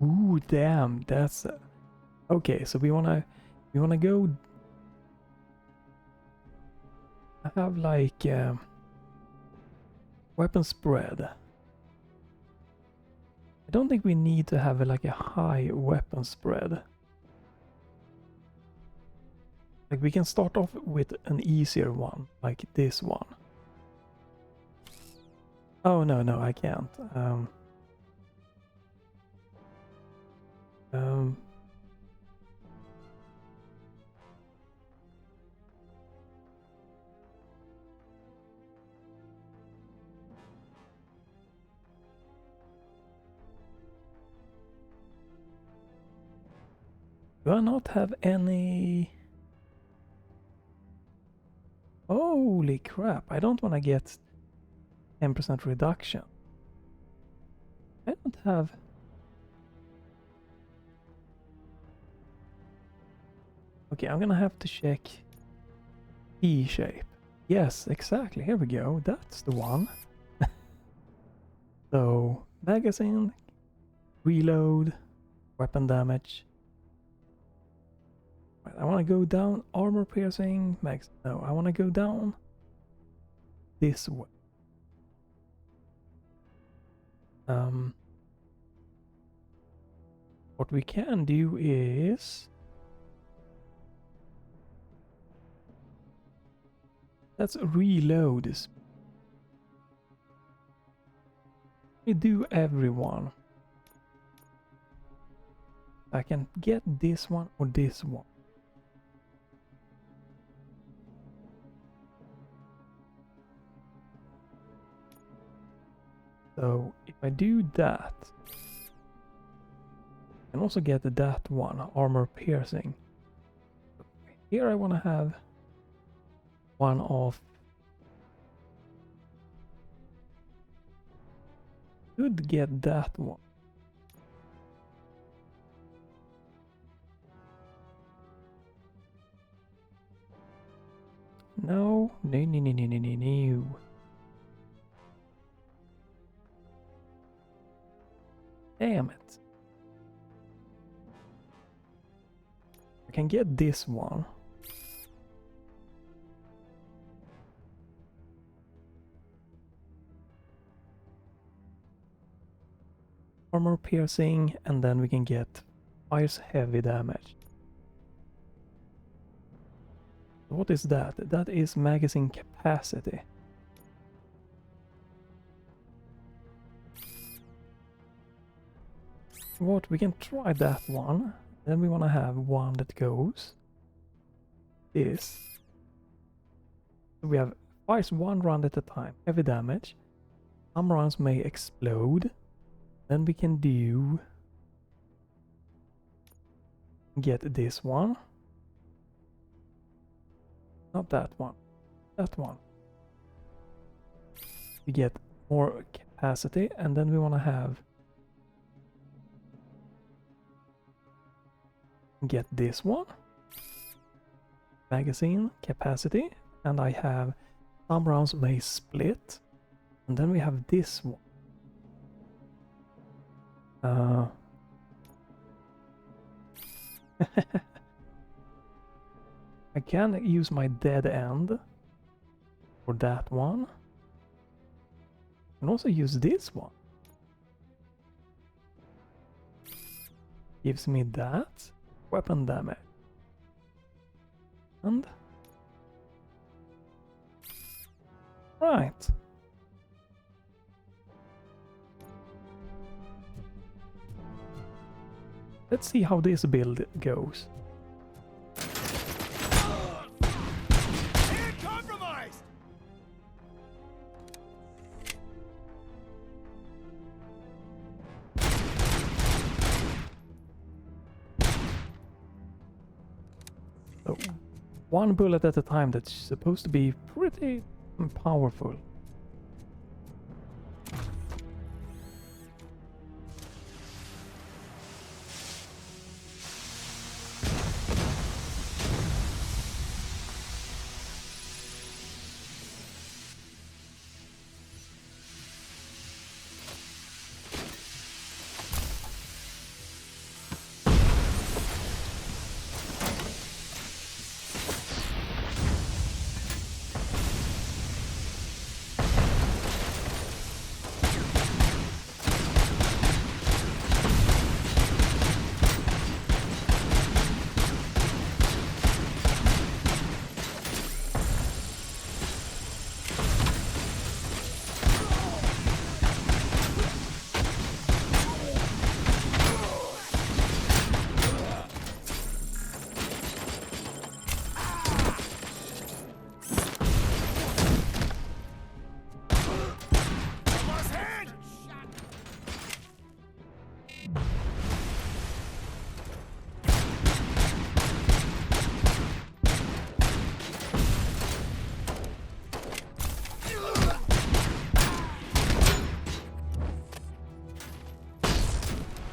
Ooh, damn, that's... Okay, so we wanna go... I have like... weapon spread. I don't think we need to have like a high weapon spread. Like we can start off with an easier one, like this one. Oh no, I can't. Do I not have any? Holy crap, I don't want to get 10% reduction. I don't have... Okay, I'm gonna have to check E-shape. Yes, exactly, here we go, that's the one. So, magazine, reload, weapon damage. Right, I want to go down, armor piercing, max. No, I want to go down this way. What we can do is... Let's reload this. We do everyone. I can get this one or this one. So if I do that, I can also get that one, armor piercing. Here I want to have one of... Could get that one. No. Damn it. I can get this one. Armor piercing, and then we can get fires heavy damage. What is that? That is magazine capacity. What? We can try that one. Then we want to have one that goes this. So we have fires one round at a time. Heavy damage. Some rounds may explode. Then we can do... Get this one. Not that one. That one. We get more capacity, and then we want to have... Get this one. Magazine capacity, and I have... Some rounds may split. And then we have this one. I can use my dead end for that one. I can also use this one. Gives me that weapon damage. And right. Let's see how this build goes. Compromised. So, one bullet at a time, that's supposed to be pretty powerful.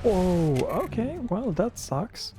Oh, okay, well, that sucks.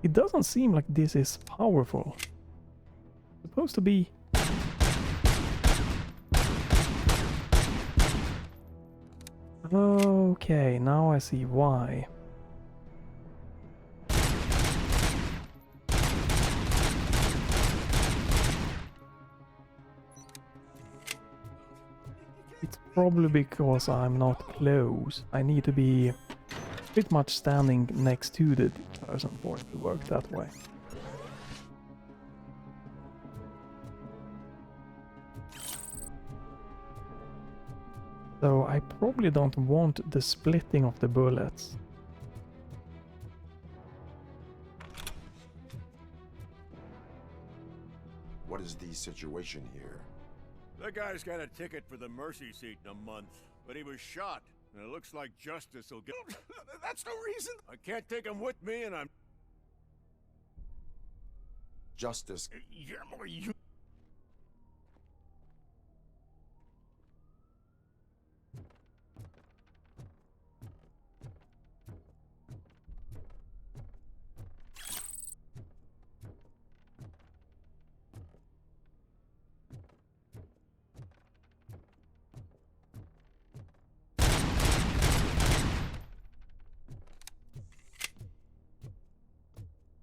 It doesn't seem like this is powerful. It's supposed to be... Okay, now I see why. It's probably because I'm not close. I need to be pretty much standing next to the person for it to work that way. So I probably don't want the splitting of the bullets. What is the situation here? That guy's got a ticket for the mercy seat in a month, but he was shot, and it looks like justice will get... That's no reason! I can't take him with me, and I'm... Justice. You're more you...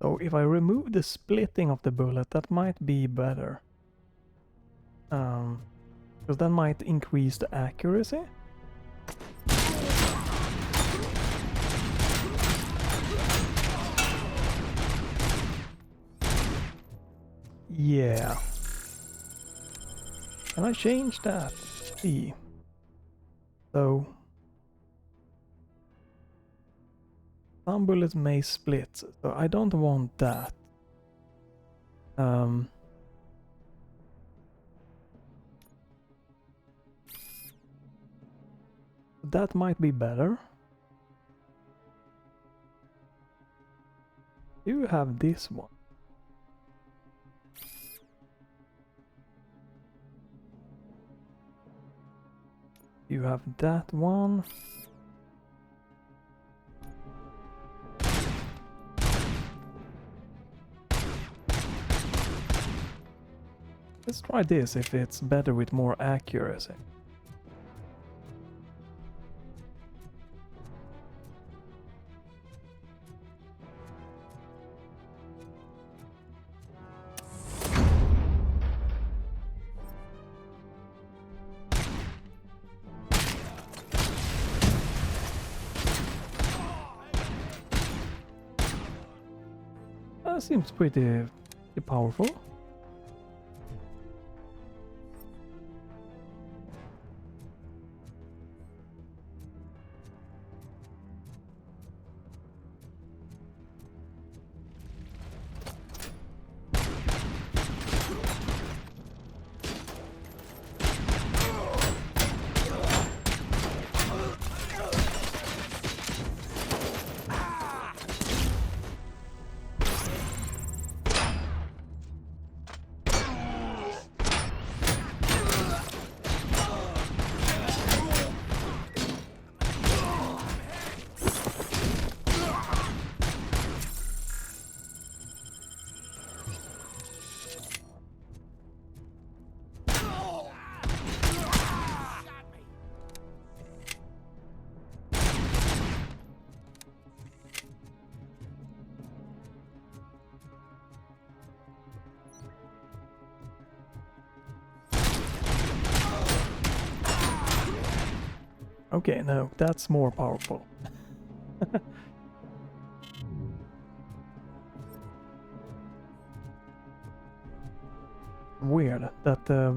So if I remove the splitting of the bullet, that might be better. Because that might increase the accuracy. Yeah. Can I change that? See. So... some bullets may split, so I don't want that. That might be better. You have this one. You have that one. Let's try this if it's better with more accuracy. That seems pretty powerful. Okay, no, that's more powerful. Weird that the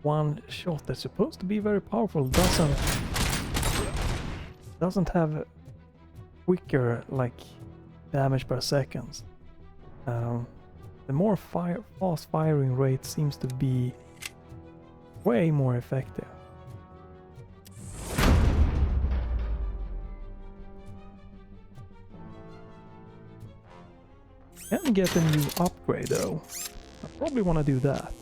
one shot that's supposed to be very powerful doesn't have quicker like damage per second. The more fast firing rate seems to be way more effective. Can get a new upgrade though. I probably want to do that.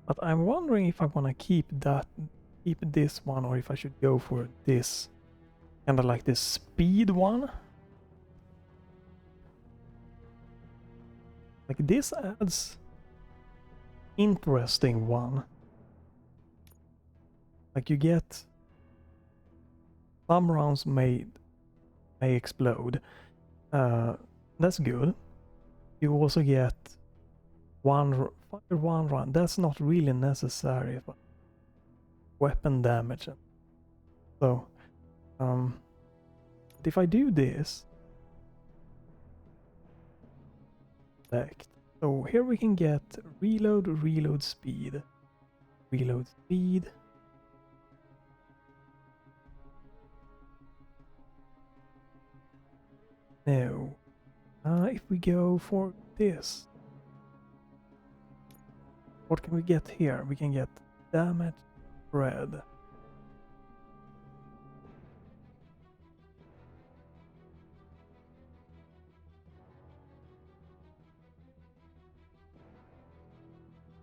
But I'm wondering if I want to keep this one, or if I should go for this, kind of like this speed one. Like this adds interesting one. Like you get some rounds may explode. That's good. You also get one run. That's not really necessary, but weapon damage. So, if I do this, select. So here we can get reload speed. No. If we go for this, what can we get here? We can get damage spread.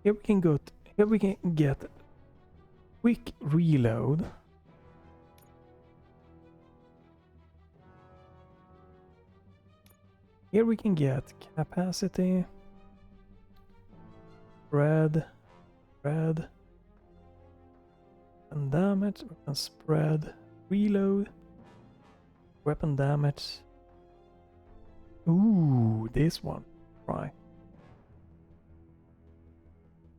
Here we can get quick reload. Here we can get capacity, spread, and damage. We can spread, reload, weapon damage. Ooh, this one. Try.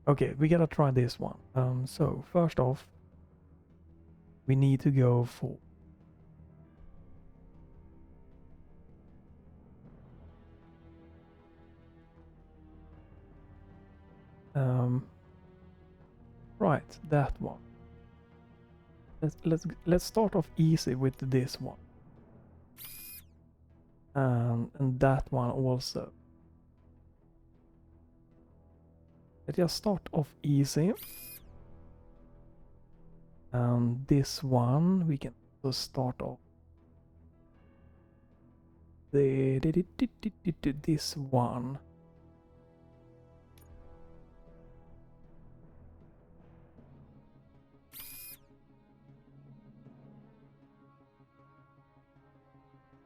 Okay, we gotta try this one. So first off, we need to go for right, that one. Let's start off easy with this one. And that one also. Let's just start off easy. This one we can also start off. This one.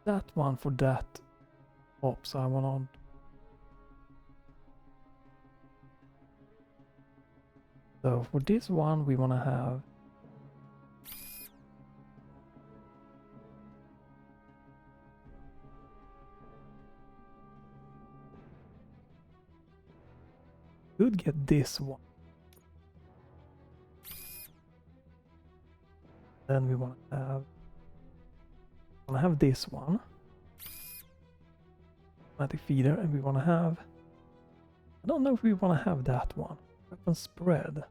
That one for that. Oops, I want on. So for this one, we want to have could get this one. Then we want to have this one. Automatic feeder, and we want to have. I don't know if we want to have that one. Weapon spread.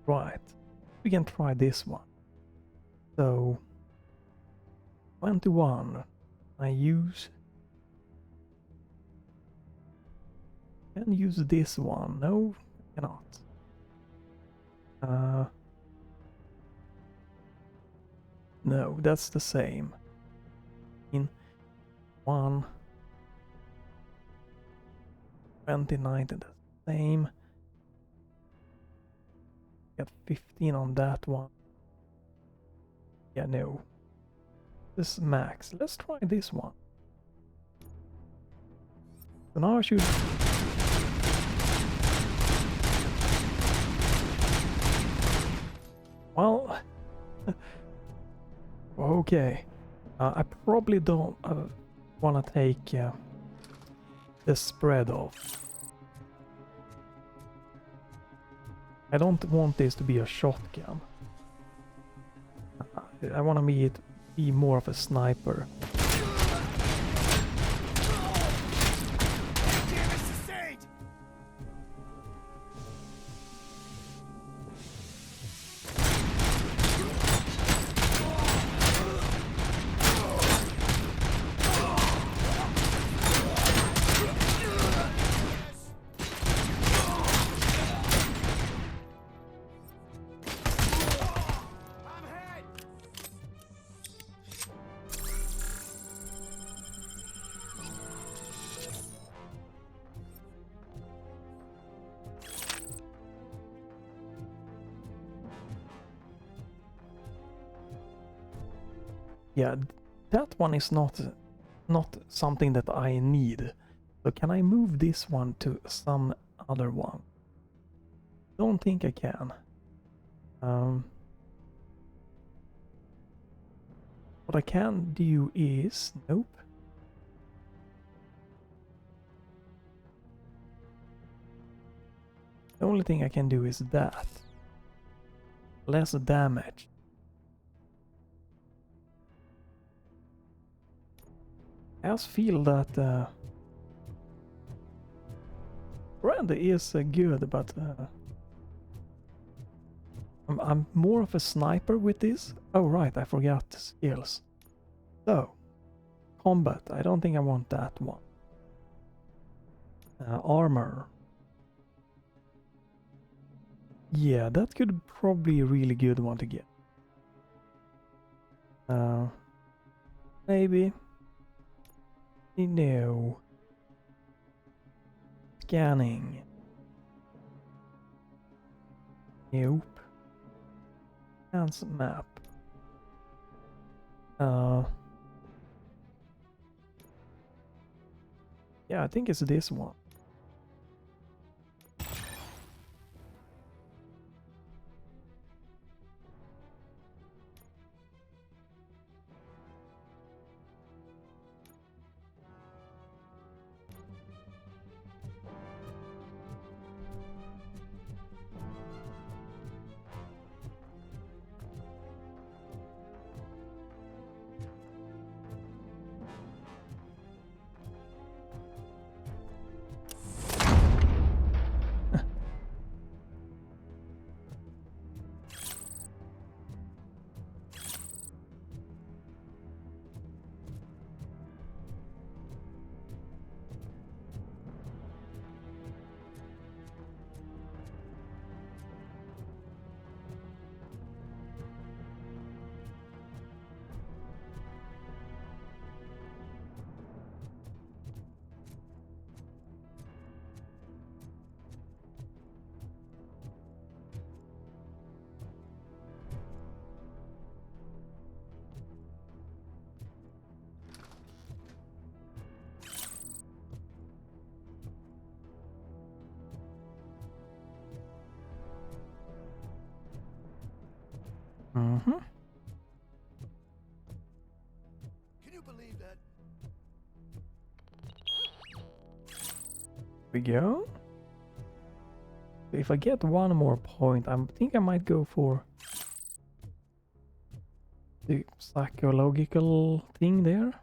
Right, we can try this one. So 21. Can use this one. No, cannot. No, that's the same. In 2019, that's the same. Got 15 on that one. Yeah, no. This is max. Let's try this one. So now I should... Well... okay. I probably don't want to take the spread off. I don't want this to be a shotgun. I want to be more of a sniper. Yeah, that one is not something that I need. So can I move this one to some other one? Don't think I can. What I can do is... Nope. The only thing I can do is that. Less damage. I just feel that Red is good, but I'm more of a sniper with this. Oh right, I forgot skills. So, combat, I don't think I want that one. Armor. Yeah, that could probably be a really good one to get. Maybe. No. Scanning. Nope. Hands map. Yeah, I think it's this one. Mm-hmm. Can you believe that? We go. If I get one more point, I think I might go for the psychological thing there.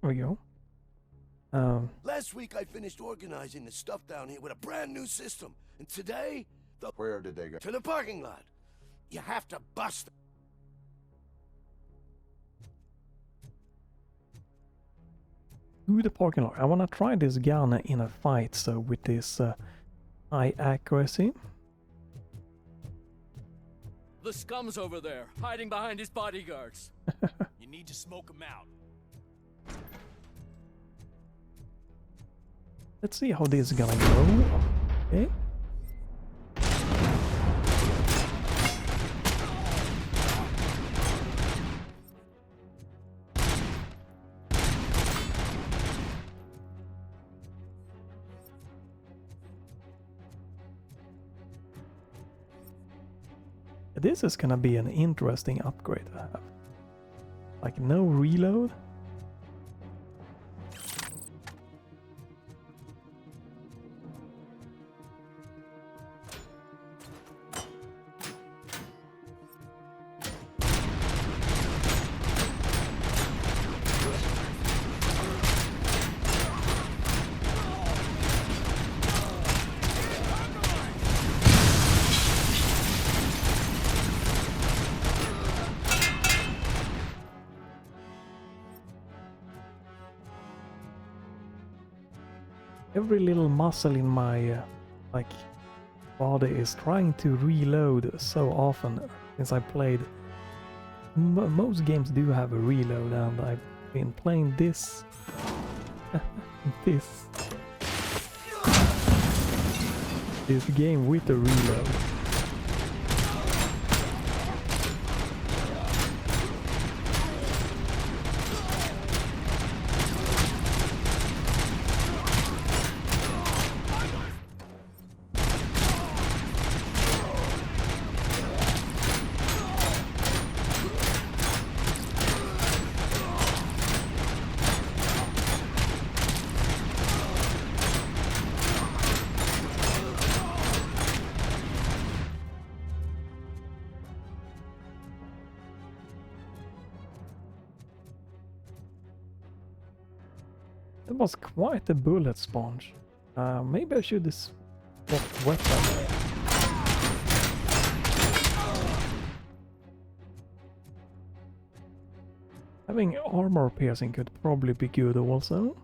There we go. Last week I finished organizing the stuff down here with a brand new system. And today, Where did they go? to the parking lot. You have to bust. To the parking lot. I want to try this gun in a fight, so with this high accuracy. The scum's over there, hiding behind his bodyguards. You need to smoke him out. Let's see how this is gonna go. Okay. This is gonna be an interesting upgrade to have. Like no reload. Every little muscle in my like body is trying to reload so often since I played. Most games do have a reload, and I've been playing this this game with a reload. That was quite a bullet sponge. Maybe I should swap weapon. Having armor piercing could probably be good also.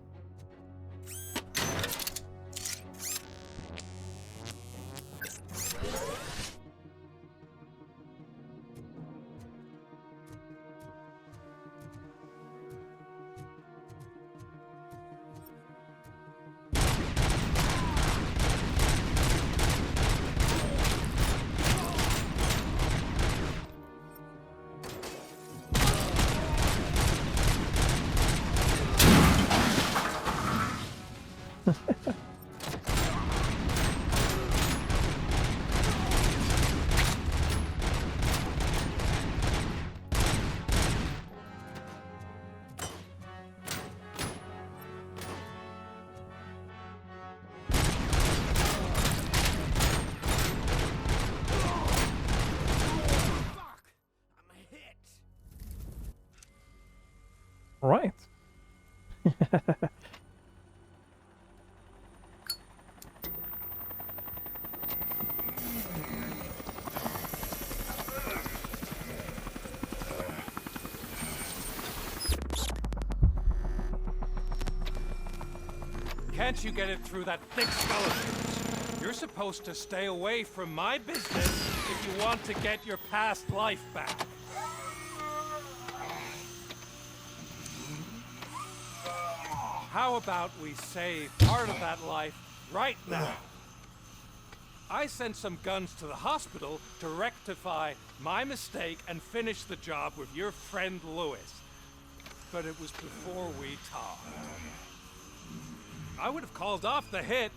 Right. Can't you get it through that thick skull of yours? You're supposed to stay away from my business if you want to get your past life back. How about we save part of that life right now? I sent some guns to the hospital to rectify my mistake and finish the job with your friend Lewis. But it was before we talked. I would have called off the hit,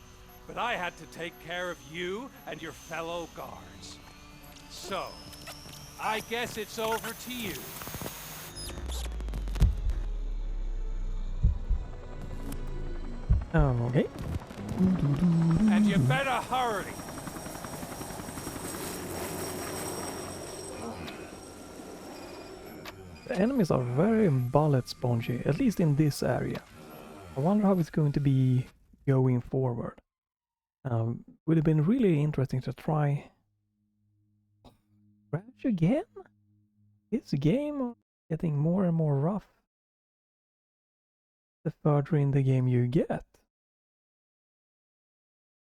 but I had to take care of you and your fellow guards. So, I guess it's over to you. Okay. And you better hurry. The enemies are very bullet spongy, at least in this area. I wonder how it's going to be going forward. Would have been really interesting to try Crash again? This game getting more and more rough the further in the game you get.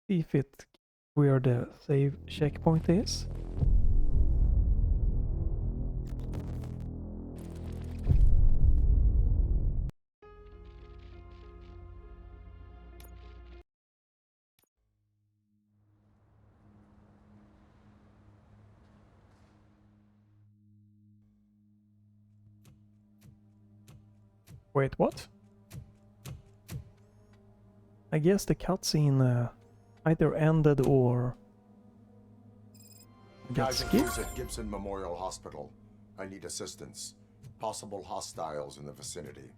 See if it where the save checkpoint is. Wait, what? I guess the cutscene either ended or got Guys and skipped. crews at Gibson Memorial Hospital. I need assistance. Possible hostiles in the vicinity.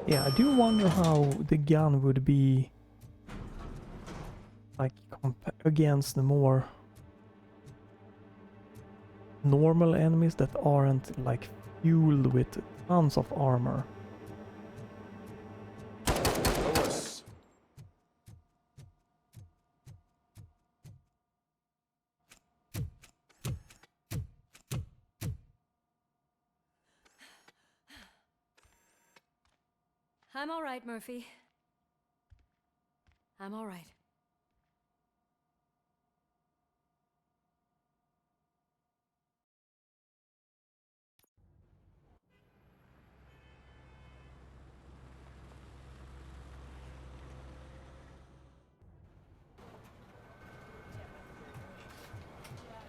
Yeah, I do wonder how the gun would be like against the more normal enemies that aren't like fueled with tons of armor. Lewis. I'm all right, Murphy. I'm all right.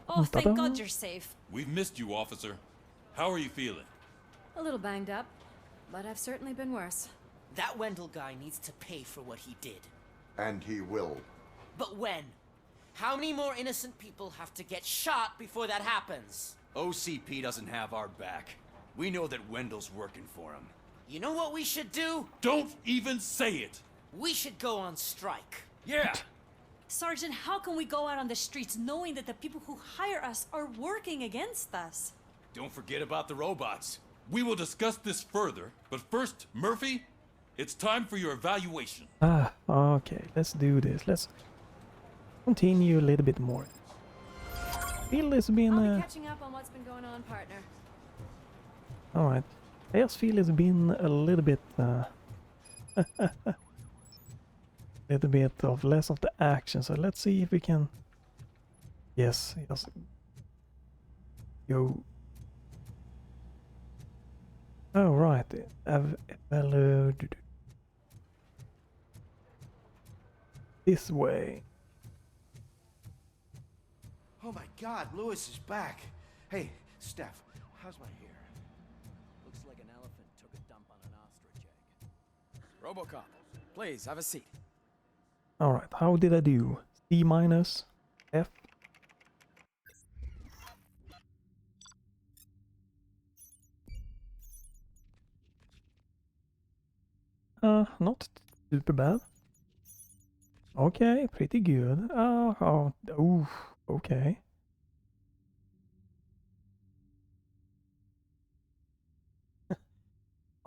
Oh, thank God you're safe. We've missed you, officer. How are you feeling? A little banged up, but I've certainly been worse. That Wendell guy needs to pay for what he did. And he will. But when? How many more innocent people have to get shot before that happens? OCP doesn't have our back. We know that Wendell's working for him. You know what we should do? Don't even say it! We should go on strike. Yeah! Sergeant, how can we go out on the streets knowing that the people who hire us are working against us? Don't forget about the robots. We will discuss this further, but first, Murphy, it's time for your evaluation. Ah, okay, let's do this. Let's continue a little bit more. Phil has been... I'll be catching up on what's been going on, partner. Alright. I just feel it's been a little bit... little bit of less of the action, so let's see if we can... Yes, yes. Go. Oh, right. This way. Oh my God, Lewis is back. Hey, Steph, how's my hair? Looks like an elephant took a dump on an ostrich egg. RoboCop, please, have a seat. Alright, how did I do? C minus? F? Not super bad. Okay, pretty good. Ooh, okay.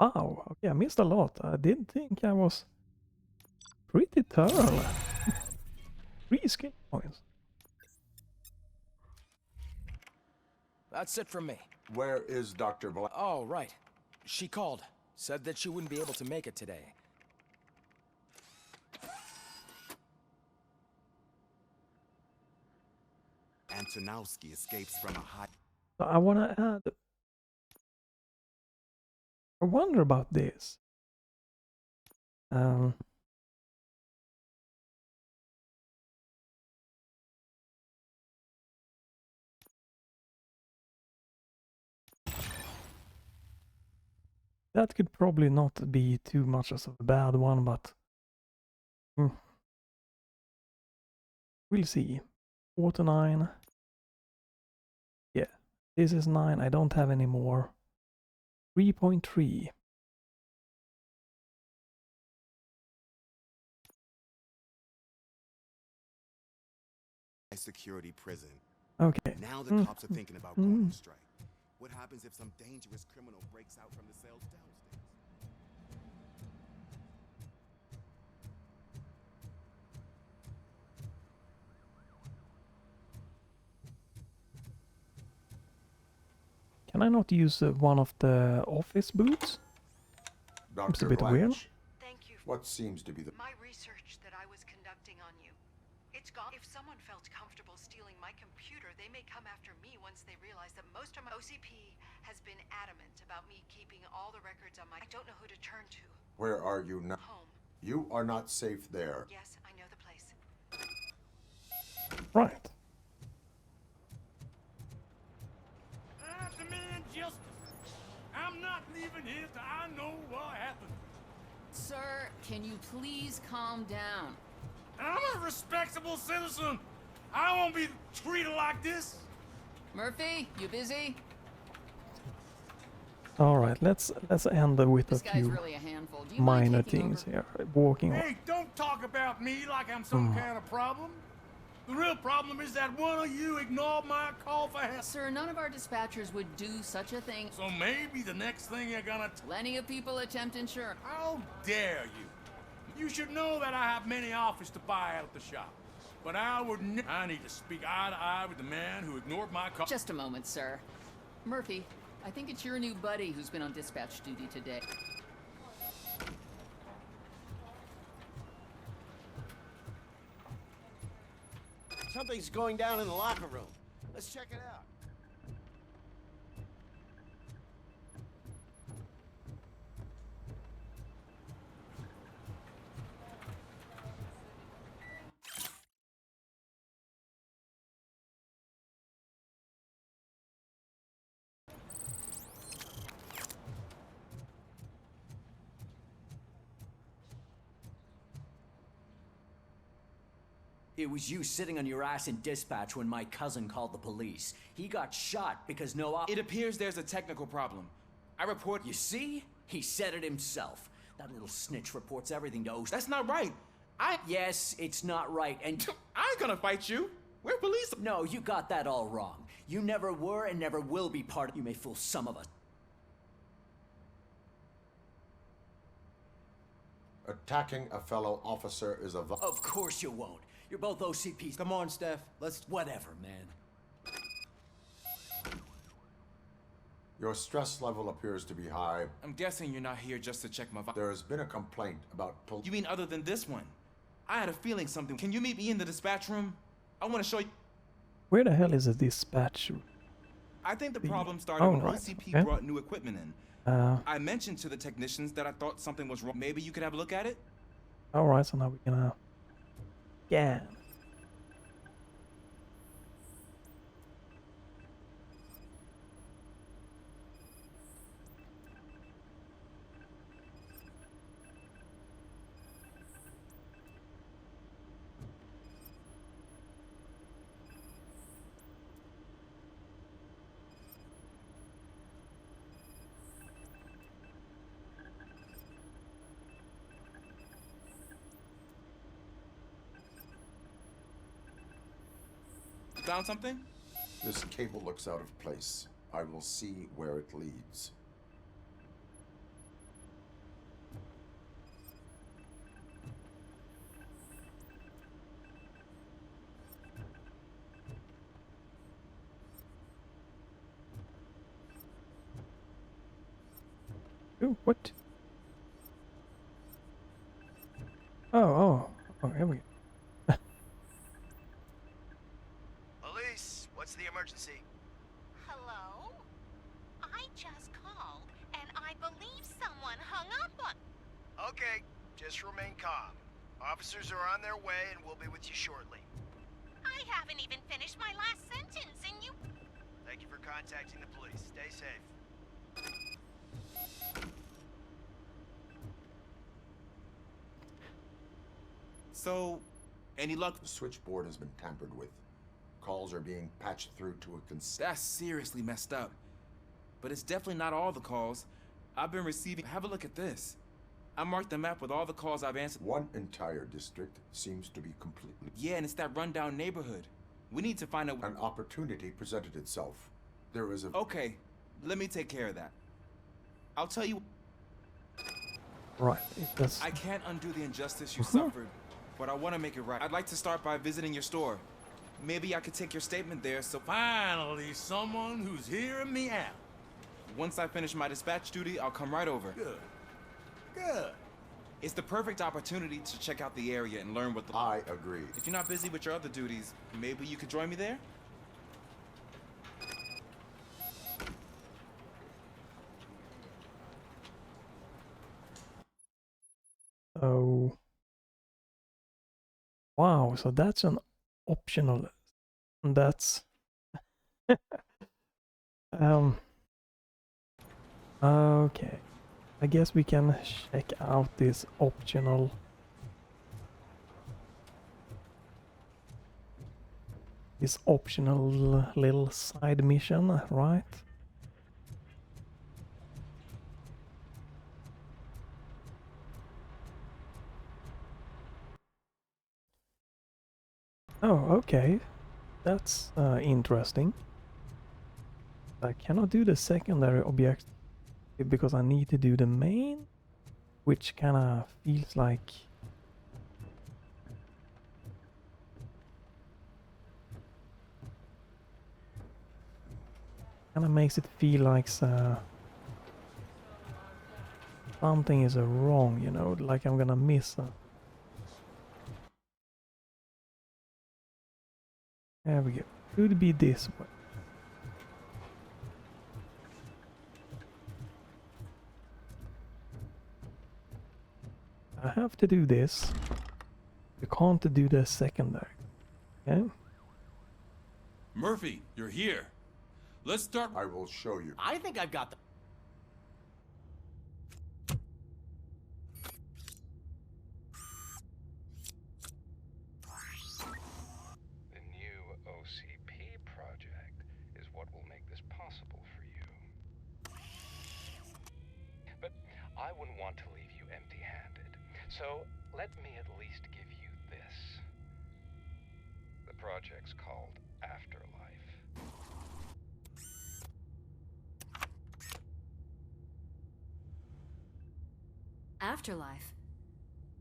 Wow, okay, I missed a lot. I didn't think I was pretty thorough. 3 skill points. That's it from me. Where is Dr. Black? Oh, right. She called. Said that she wouldn't be able to make it today. Antonowski escapes from a high... So I wanna add... I wonder about this. That could probably not be too much of a bad one, but we'll see. 4 to 9. Yeah, this is 9. I don't have any more. 3.3. security prison. Okay. Now the cops are thinking about going on strike. What happens if some dangerous criminal breaks out from the cells downstairs? Can I not use one of the office booths? It's a bit weird. Thank you. What seems to be the... My research that I was conducting on you. It's gone. If someone felt comfortable stealing my computer, they may come after me once they realize that most of my OCP has been adamant about me keeping all the records on my... I don't know who to turn to. Where are you now? Home. You are not safe there. Yes, I know the place. Right. not leaving here till I know what happened. Sir, can you please calm down? I'm a respectable citizen. I won't be treated like this. Murphy, you busy? All right, let's end with This a guy's few really a handful. Do you mind minor taking things here. Walking. Hey, don't talk about me like I'm some kind of problem. The real problem is that one of you ignored my call for help. Sir, none of our dispatchers would do such a thing. So maybe the next thing you're gonna... Plenty of people attempt insurance. How dare you? You should know that I have many offers to buy out the shop. But I would I need to speak eye to eye with the man who ignored my call. Just a moment, sir. Murphy, I think it's your new buddy who's been on dispatch duty today. Something's going down in the locker room. Let's check it out. It was you sitting on your ass in dispatch when my cousin called the police. He got shot because It appears there's a technical problem. I report... You see? He said it himself. That little snitch reports everything to OC. That's not right. Yes, it's not right, and... I ain't gonna fight you. We're police. No, you got that all wrong. You never were and never will be part of... You may fool some of us. Attacking a fellow officer is a... Of course you won't. You're both OCPs. Come on, Steph. Let's... Whatever, man. Your stress level appears to be high. I'm guessing you're not here just to check my... There has been a complaint about... You mean other than this one? I had a feeling something... Can you meet me in the dispatch room? I want to show you... Where the hell is the dispatch? I think the problem started when OCP brought new equipment in. I mentioned to the technicians that I thought something was wrong. Maybe you could have a look at it? Alright, so now we're gonna... Yeah. Found something? This cable looks out of place. I will see where it leads. Ooh, what? Oh, here we go. What's the emergency? Hello? I just called, and I believe someone hung up on... Okay, just remain calm. Officers are on their way and we'll be with you shortly. I haven't even finished my last sentence, and you... Thank you for contacting the police. Stay safe. So, any luck? The switchboard has been tampered with. Calls are being patched through to a That's seriously messed up. But it's definitely not all the calls. I've been receiving... Have a look at this. I marked the map with all the calls I've answered. One entire district seems to be completely... Yeah, and it's that rundown neighborhood. We need to find out... An opportunity presented itself. There is a... Okay, let me take care of that. I'll tell you... Right, that's... I can't undo the injustice you suffered, but I want to make it right. I'd like to start by visiting your store. Maybe I could take your statement there, so... Finally, someone who's hearing me out. Once I finish my dispatch duty, I'll come right over. Good. Good. It's the perfect opportunity to check out the area and learn what the... I agree. If you're not busy with your other duties, maybe you could join me there? Oh. Wow, so that's an optional. That's Okay. I guess we can check out this optional little side mission, right? Oh, okay. That's interesting. I cannot do the secondary objective because I need to do the main, which kinda feels like kinda makes it feel like something is wrong, you know, like I'm gonna miss There we go. Could be this way. I have to do this. You can't do the secondary. Okay? Murphy, you're here. Let's start. I will show you. I think I've got the... The new OCP project is what will make this possible for you. But I wouldn't want to leave you empty-handed, so let me at least give you this. The project's called Afterlife. Afterlife.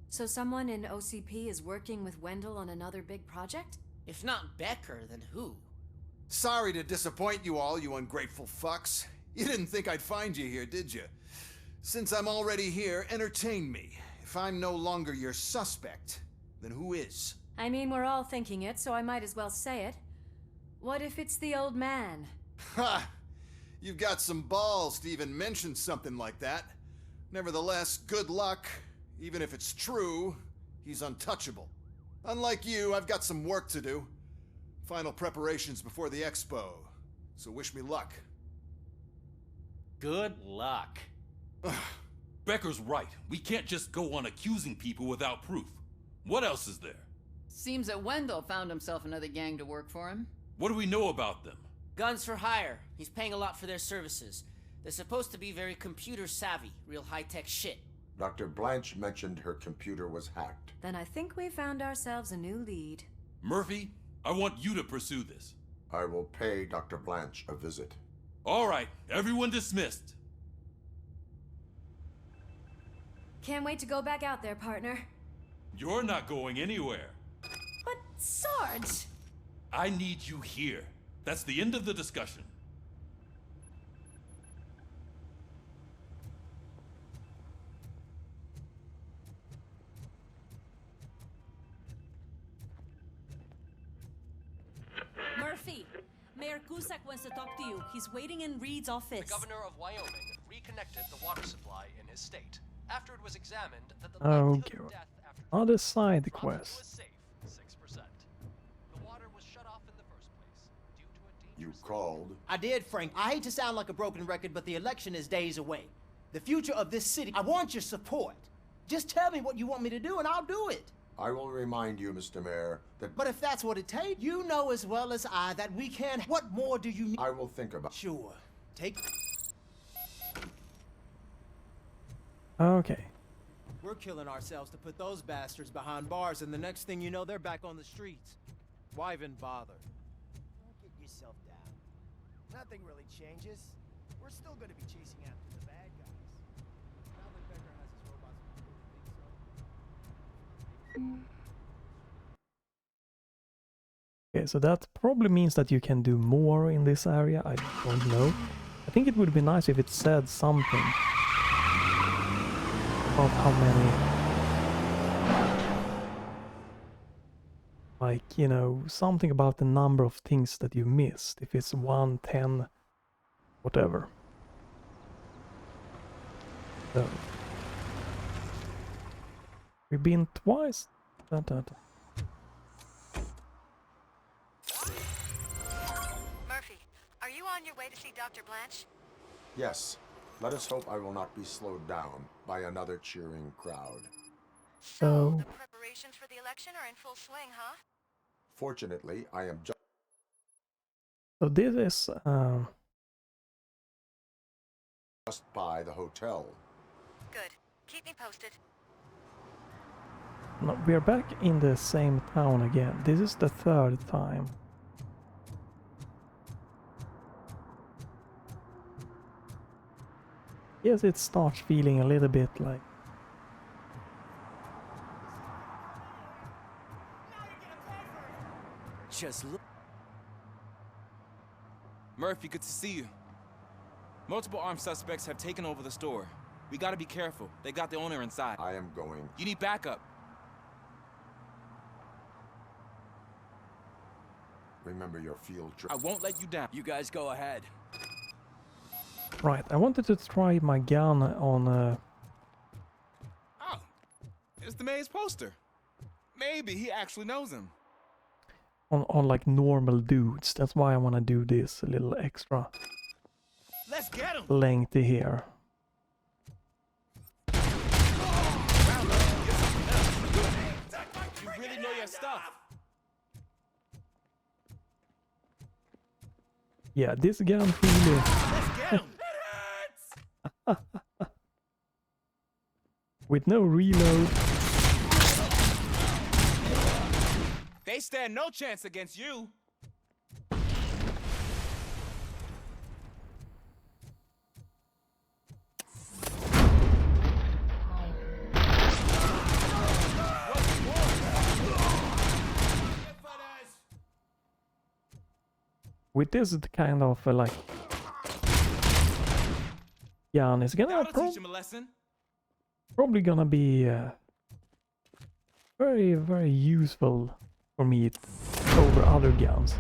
So someone in OCP is working with Wendell on another big project? If not Becker, then who? Sorry to disappoint you all, you ungrateful fucks. You didn't think I'd find you here, did you? Since I'm already here, entertain me. If I'm no longer your suspect, then who is? I mean, we're all thinking it, so I might as well say it. What if it's the old man? Ha! You've got some balls to even mention something like that. Nevertheless, good luck. Even if it's true, he's untouchable. Unlike you, I've got some work to do. Final preparations before the expo. So wish me luck. Good luck. Becker's right. We can't just go on accusing people without proof. What else is there? Seems that Wendell found himself another gang to work for him. What do we know about them? Guns for hire. He's paying a lot for their services. They're supposed to be very computer savvy, real high-tech shit. Dr. Blanche mentioned her computer was hacked. Then I think we found ourselves a new lead. Murphy, I want you to pursue this. I will pay Dr. Blanche a visit. All right, everyone dismissed. Can't wait to go back out there, partner. You're not going anywhere. But Sarge! I need you here. That's the end of the discussion. Murphy, Mayor Cusack wants to talk to you. He's waiting in Reed's office. The governor of Wyoming reconnected the water supply in his state. After it was examined that the Okay. Other side quest. was safe, 6%. The water was shut off in the first place due to a You called? I did, Frank. I hate to sound like a broken record, but the election is days away. The future of this city, I want your support. Just tell me what you want me to do and I'll do it. I will remind you, Mr. Mayor, that... But if that's what it takes, you know as well as I that we can't... What more do you need? I will think about... Sure. Take... Okay. We're killing ourselves to put those bastards behind bars, and the next thing you know, they're back on the streets. Why even bother? Don't get yourself down. Nothing really changes. We're still going to be chasing after the bad guys. Now that Becker has his robots controlled, Okay, so that probably means that you can do more in this area. I don't know. I think it would be nice if it said something about how many, like, you know, something about the number of things that you missed. If it's 1, 10, whatever. So we've been twice. Murphy, are you on your way to see Dr. Blanche? Yes. Let us hope I will not be slowed down by another cheering crowd. So the preparations for the election are in full swing, huh? Fortunately, I am so this is just by the hotel. Good. Keep me posted. no, we're back in the same town again. This is the third time. Yes, it starts feeling a little bit like Just look. Murphy, good to see you. Multiple armed suspects have taken over the store. We gotta be careful. They got the owner inside. I am going. You need backup. Remember your field trip. I won't let you down. You guys go ahead. right. I wanted to try my gun on Oh, it's the mayor's poster. Maybe he actually knows him. on like normal dudes. That's why I want to do this a little extra Let's get him. lengthy here. You really know your stuff. Yeah, this gun really. Let's get him. With no reload. They stand no chance against you. With this kind of like gun, it's gonna That'll teach him a lesson. probably gonna be very, very useful for me over other guns.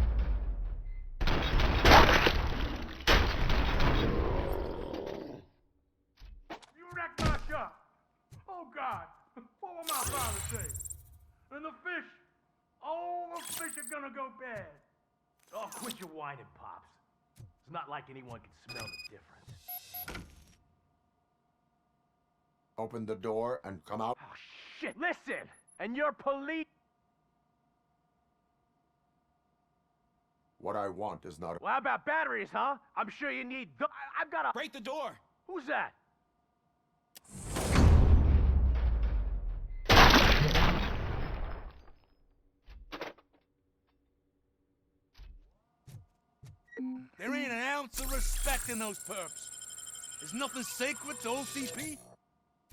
You wrecked my shop. Oh, God. What will my father say? And the fish, all the fish are gonna go bad. Oh, quit your whining, Pops. It's not like anyone can smell the difference. Open the door and come out. Oh, shit. Listen, and you're police. What I want is not. Well, how about batteries, huh? I'm sure you need. I've got a. Break the door. Who's that? There ain't an ounce of respect in those perps. There's nothing sacred to OCP.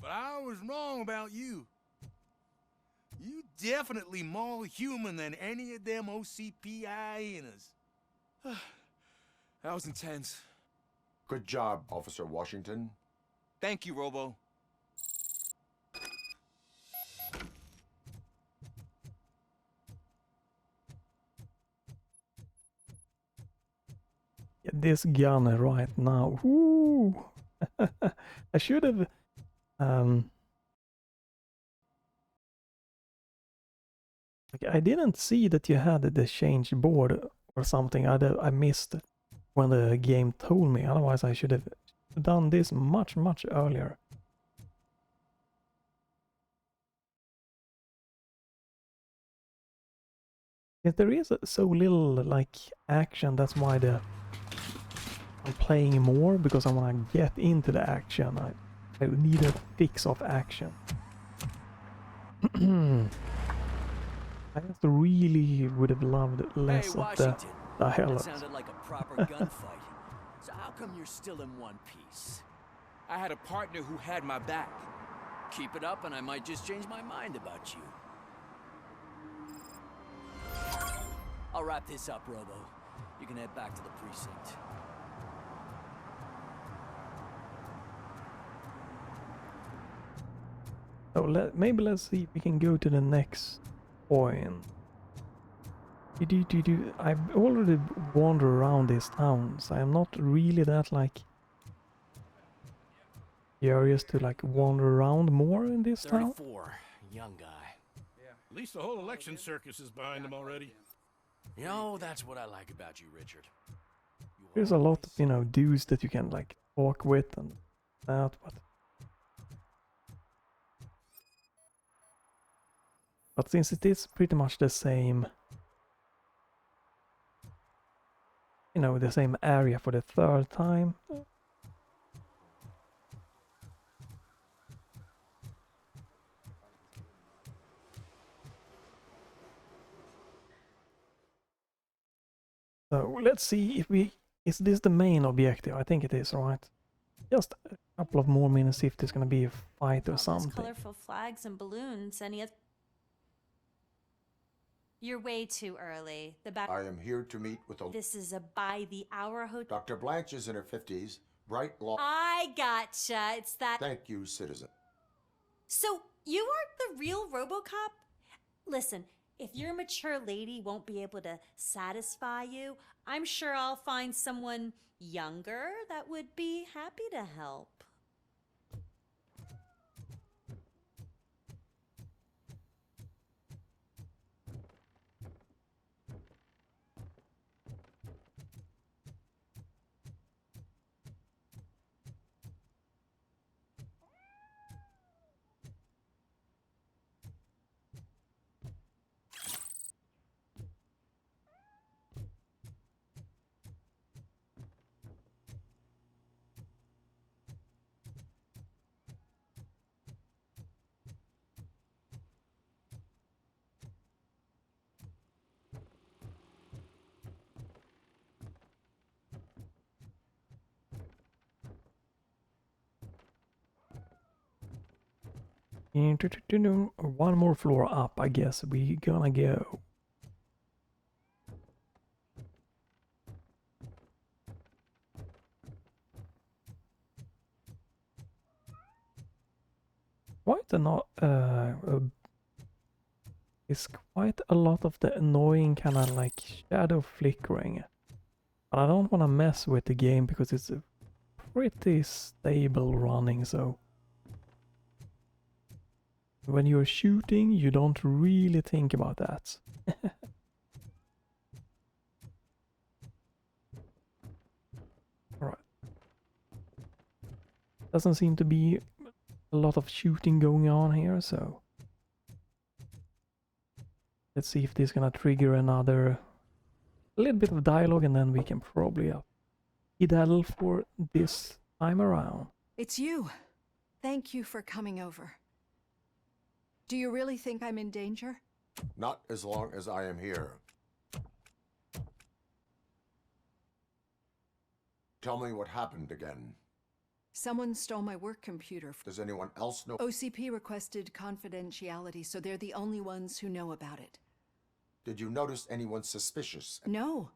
But I was wrong about you. You definitely more human than any of them OCP hyenas. That was intense. Good job, Officer Washington. Thank you, Robo. Yeah, this gun right now. Woo! I should have like, I didn't see that you had the change board or something. I missed when the game told me. Otherwise, I should have done this much earlier. If there is so little like action, that's why I'm playing more, because I want to get into the action. I need a fix of action. I just really would have loved less Hey, of the That dialogue. sounded like a proper gunfight. So how come you're still in one piece? I had a partner who had my back. Keep it up and I might just change my mind about you. I'll wrap this up, Robo. You can head back to the precinct. So maybe let's see if we can go to the next point. I've already wandered around this town, so I'm not really that like curious to like wander around more in this town. 34, young guy. At least the whole election circus is behind him already. You know, that's what I like about you, Richard. There's a lot of, dudes that you can like talk with and that, but since it is pretty much the same, you know, the same area for the third time. So let's see if is this the main objective? I think it is, right? Just a couple of more minutes, see if there's gonna be a fight or All those something. colorful flags and balloons. You're way too early. I am here to meet with This is a by the hour hotel. Dr. Blanche is in her 50s, bright law. I gotcha. It's that. Thank you, citizen. So you aren't the real RoboCop? Listen, if your mature lady won't be able to satisfy you, I'm sure I'll find someone younger that would be happy to help. One more floor up, I guess we gonna go. It's quite a lot of the annoying kind of like shadow flickering. But I don't want to mess with the game because it's pretty stable running, so when you're shooting, you don't really think about that. Alright. Doesn't seem to be a lot of shooting going on here, so let's see if this is gonna trigger a little bit of dialogue, and then we can probably skedaddle for this time around. It's you. Thank you for coming over. Do you really think I'm in danger? Not as long as I am here. Tell me what happened again. Someone stole my work computer. Does anyone else know? OCP requested confidentiality, so they're the only ones who know about it. Did you notice anyone suspicious? No.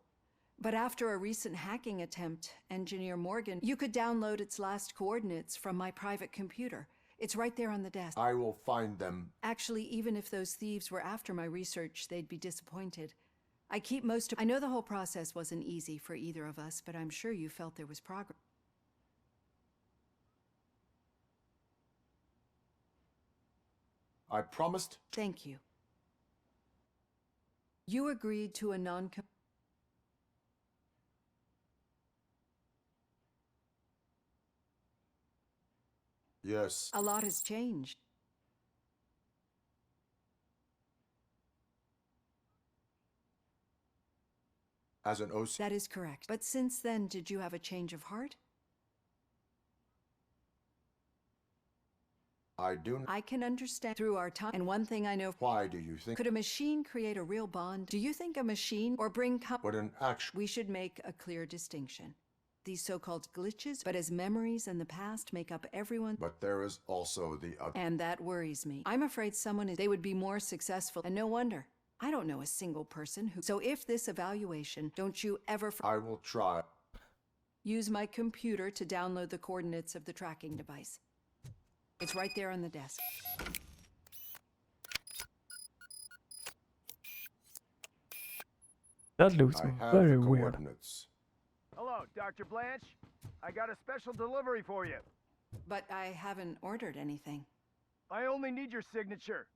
But after a recent hacking attempt, Engineer Morgan, you could download its last coordinates from my private computer. It's right there on the desk. I will find them. Actually, even if those thieves were after my research, they'd be disappointed. I keep most of... I know the whole process wasn't easy for either of us, but I'm sure you felt there was progress. I promised. Thank you. You agreed to a Yes. A lot has changed. As an OC... That is correct. But since then, did you have a change of heart? I do... I can understand through our time. And one thing I know... Why do you think... Could a machine create a real bond? Do you think a machine or bring... But an action... We should make a clear distinction. These so-called glitches, but as memories in the past make up everyone... But there is also the other... And that worries me. I'm afraid someone is... They would be more successful, and no wonder. I don't know a single person who... So if this evaluation, don't you ever... I will try. Use my computer to download the coordinates of the tracking device. It's right there on the desk. That looks very weird. Hello, Dr. Blanche. I got a special delivery for you. But I haven't ordered anything. I only need your signature.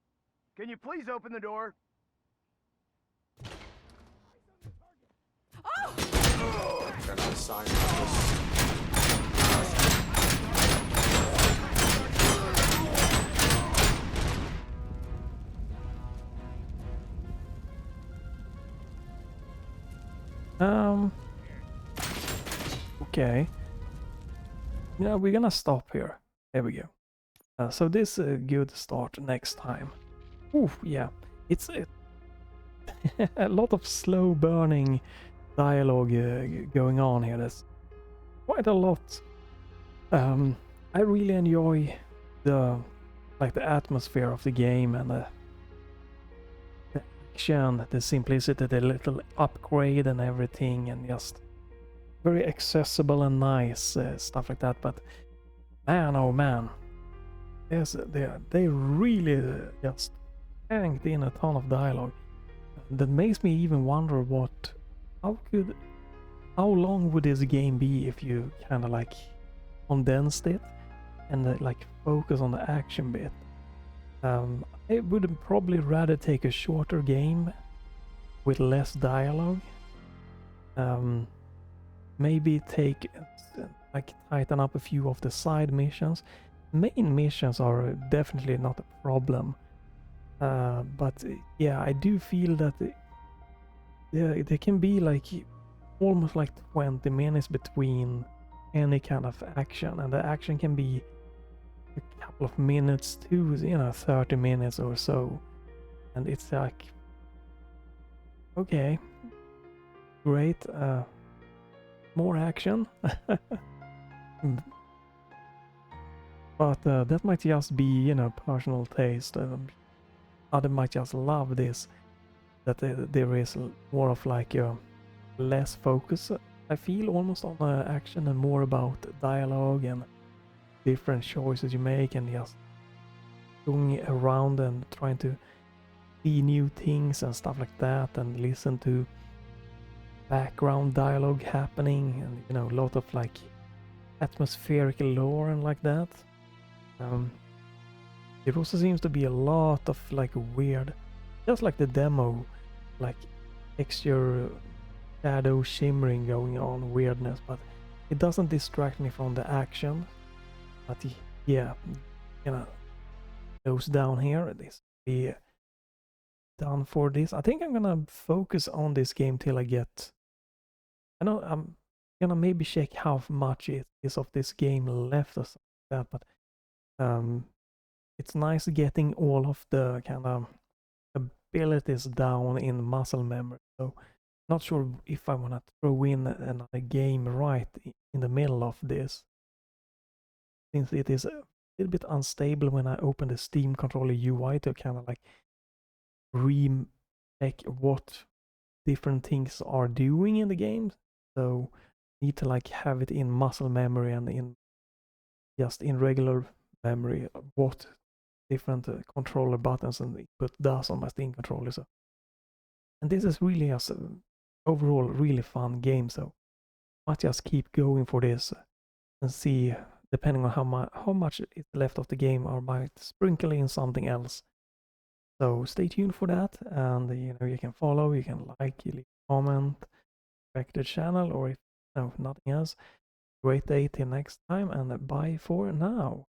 Can you please open the door? Can I sign this? Okay. Yeah, we're gonna stop here. There we go. So this is a good start next time. Oof, yeah. It's a lot of slow burning dialogue going on here. There's quite a lot. I really enjoy the atmosphere of the game and the action, the simplicity, the little upgrade and everything, and just very accessible and nice stuff like that. But man, oh man, they really just tanked in a ton of dialogue. That makes me even wonder how long would this game be if you kind of like condensed it and like focus on the action bit. I would probably rather take a shorter game with less dialogue. Maybe take tighten up a few of the side missions. Main missions are definitely not a problem. But yeah, I do feel that there can be like almost like 20 minutes between any kind of action, and the action can be a couple of minutes to 30 minutes or so, and it's like, okay, great, more action. But that might just be personal taste. Other might just love this, that there is more of like less focus, I feel, almost on action and more about dialogue and different choices you make and just going around and trying to see new things and stuff like that, and listen to background dialogue happening, and a lot of like atmospheric lore and like that. There also seems to be a lot of like weird, just like the demo, like texture, shadow shimmering going on, weirdness, but it doesn't distract me from the action. But yeah, goes down here. This will be done for this. I think I'm gonna focus on this game till I get. I know I'm gonna maybe check how much it is of this game left or something like that, but it's nice getting all of the kind of abilities down in muscle memory. So not sure if I want to throw in another game right in the middle of this, since it is a little bit unstable when I open the Steam controller UI to kind of like check what different things are doing in the game. So need to like have it in muscle memory and in regular memory what different controller buttons and input does on my Steam controller. So, and this is really a overall really fun game, so I might just keep going for this and see, depending on how much is left of the game, I might sprinkle in something else. So stay tuned for that, and you can follow, you can like, you leave a comment, back to the channel, or if nothing else. Great day till next time, and bye for now.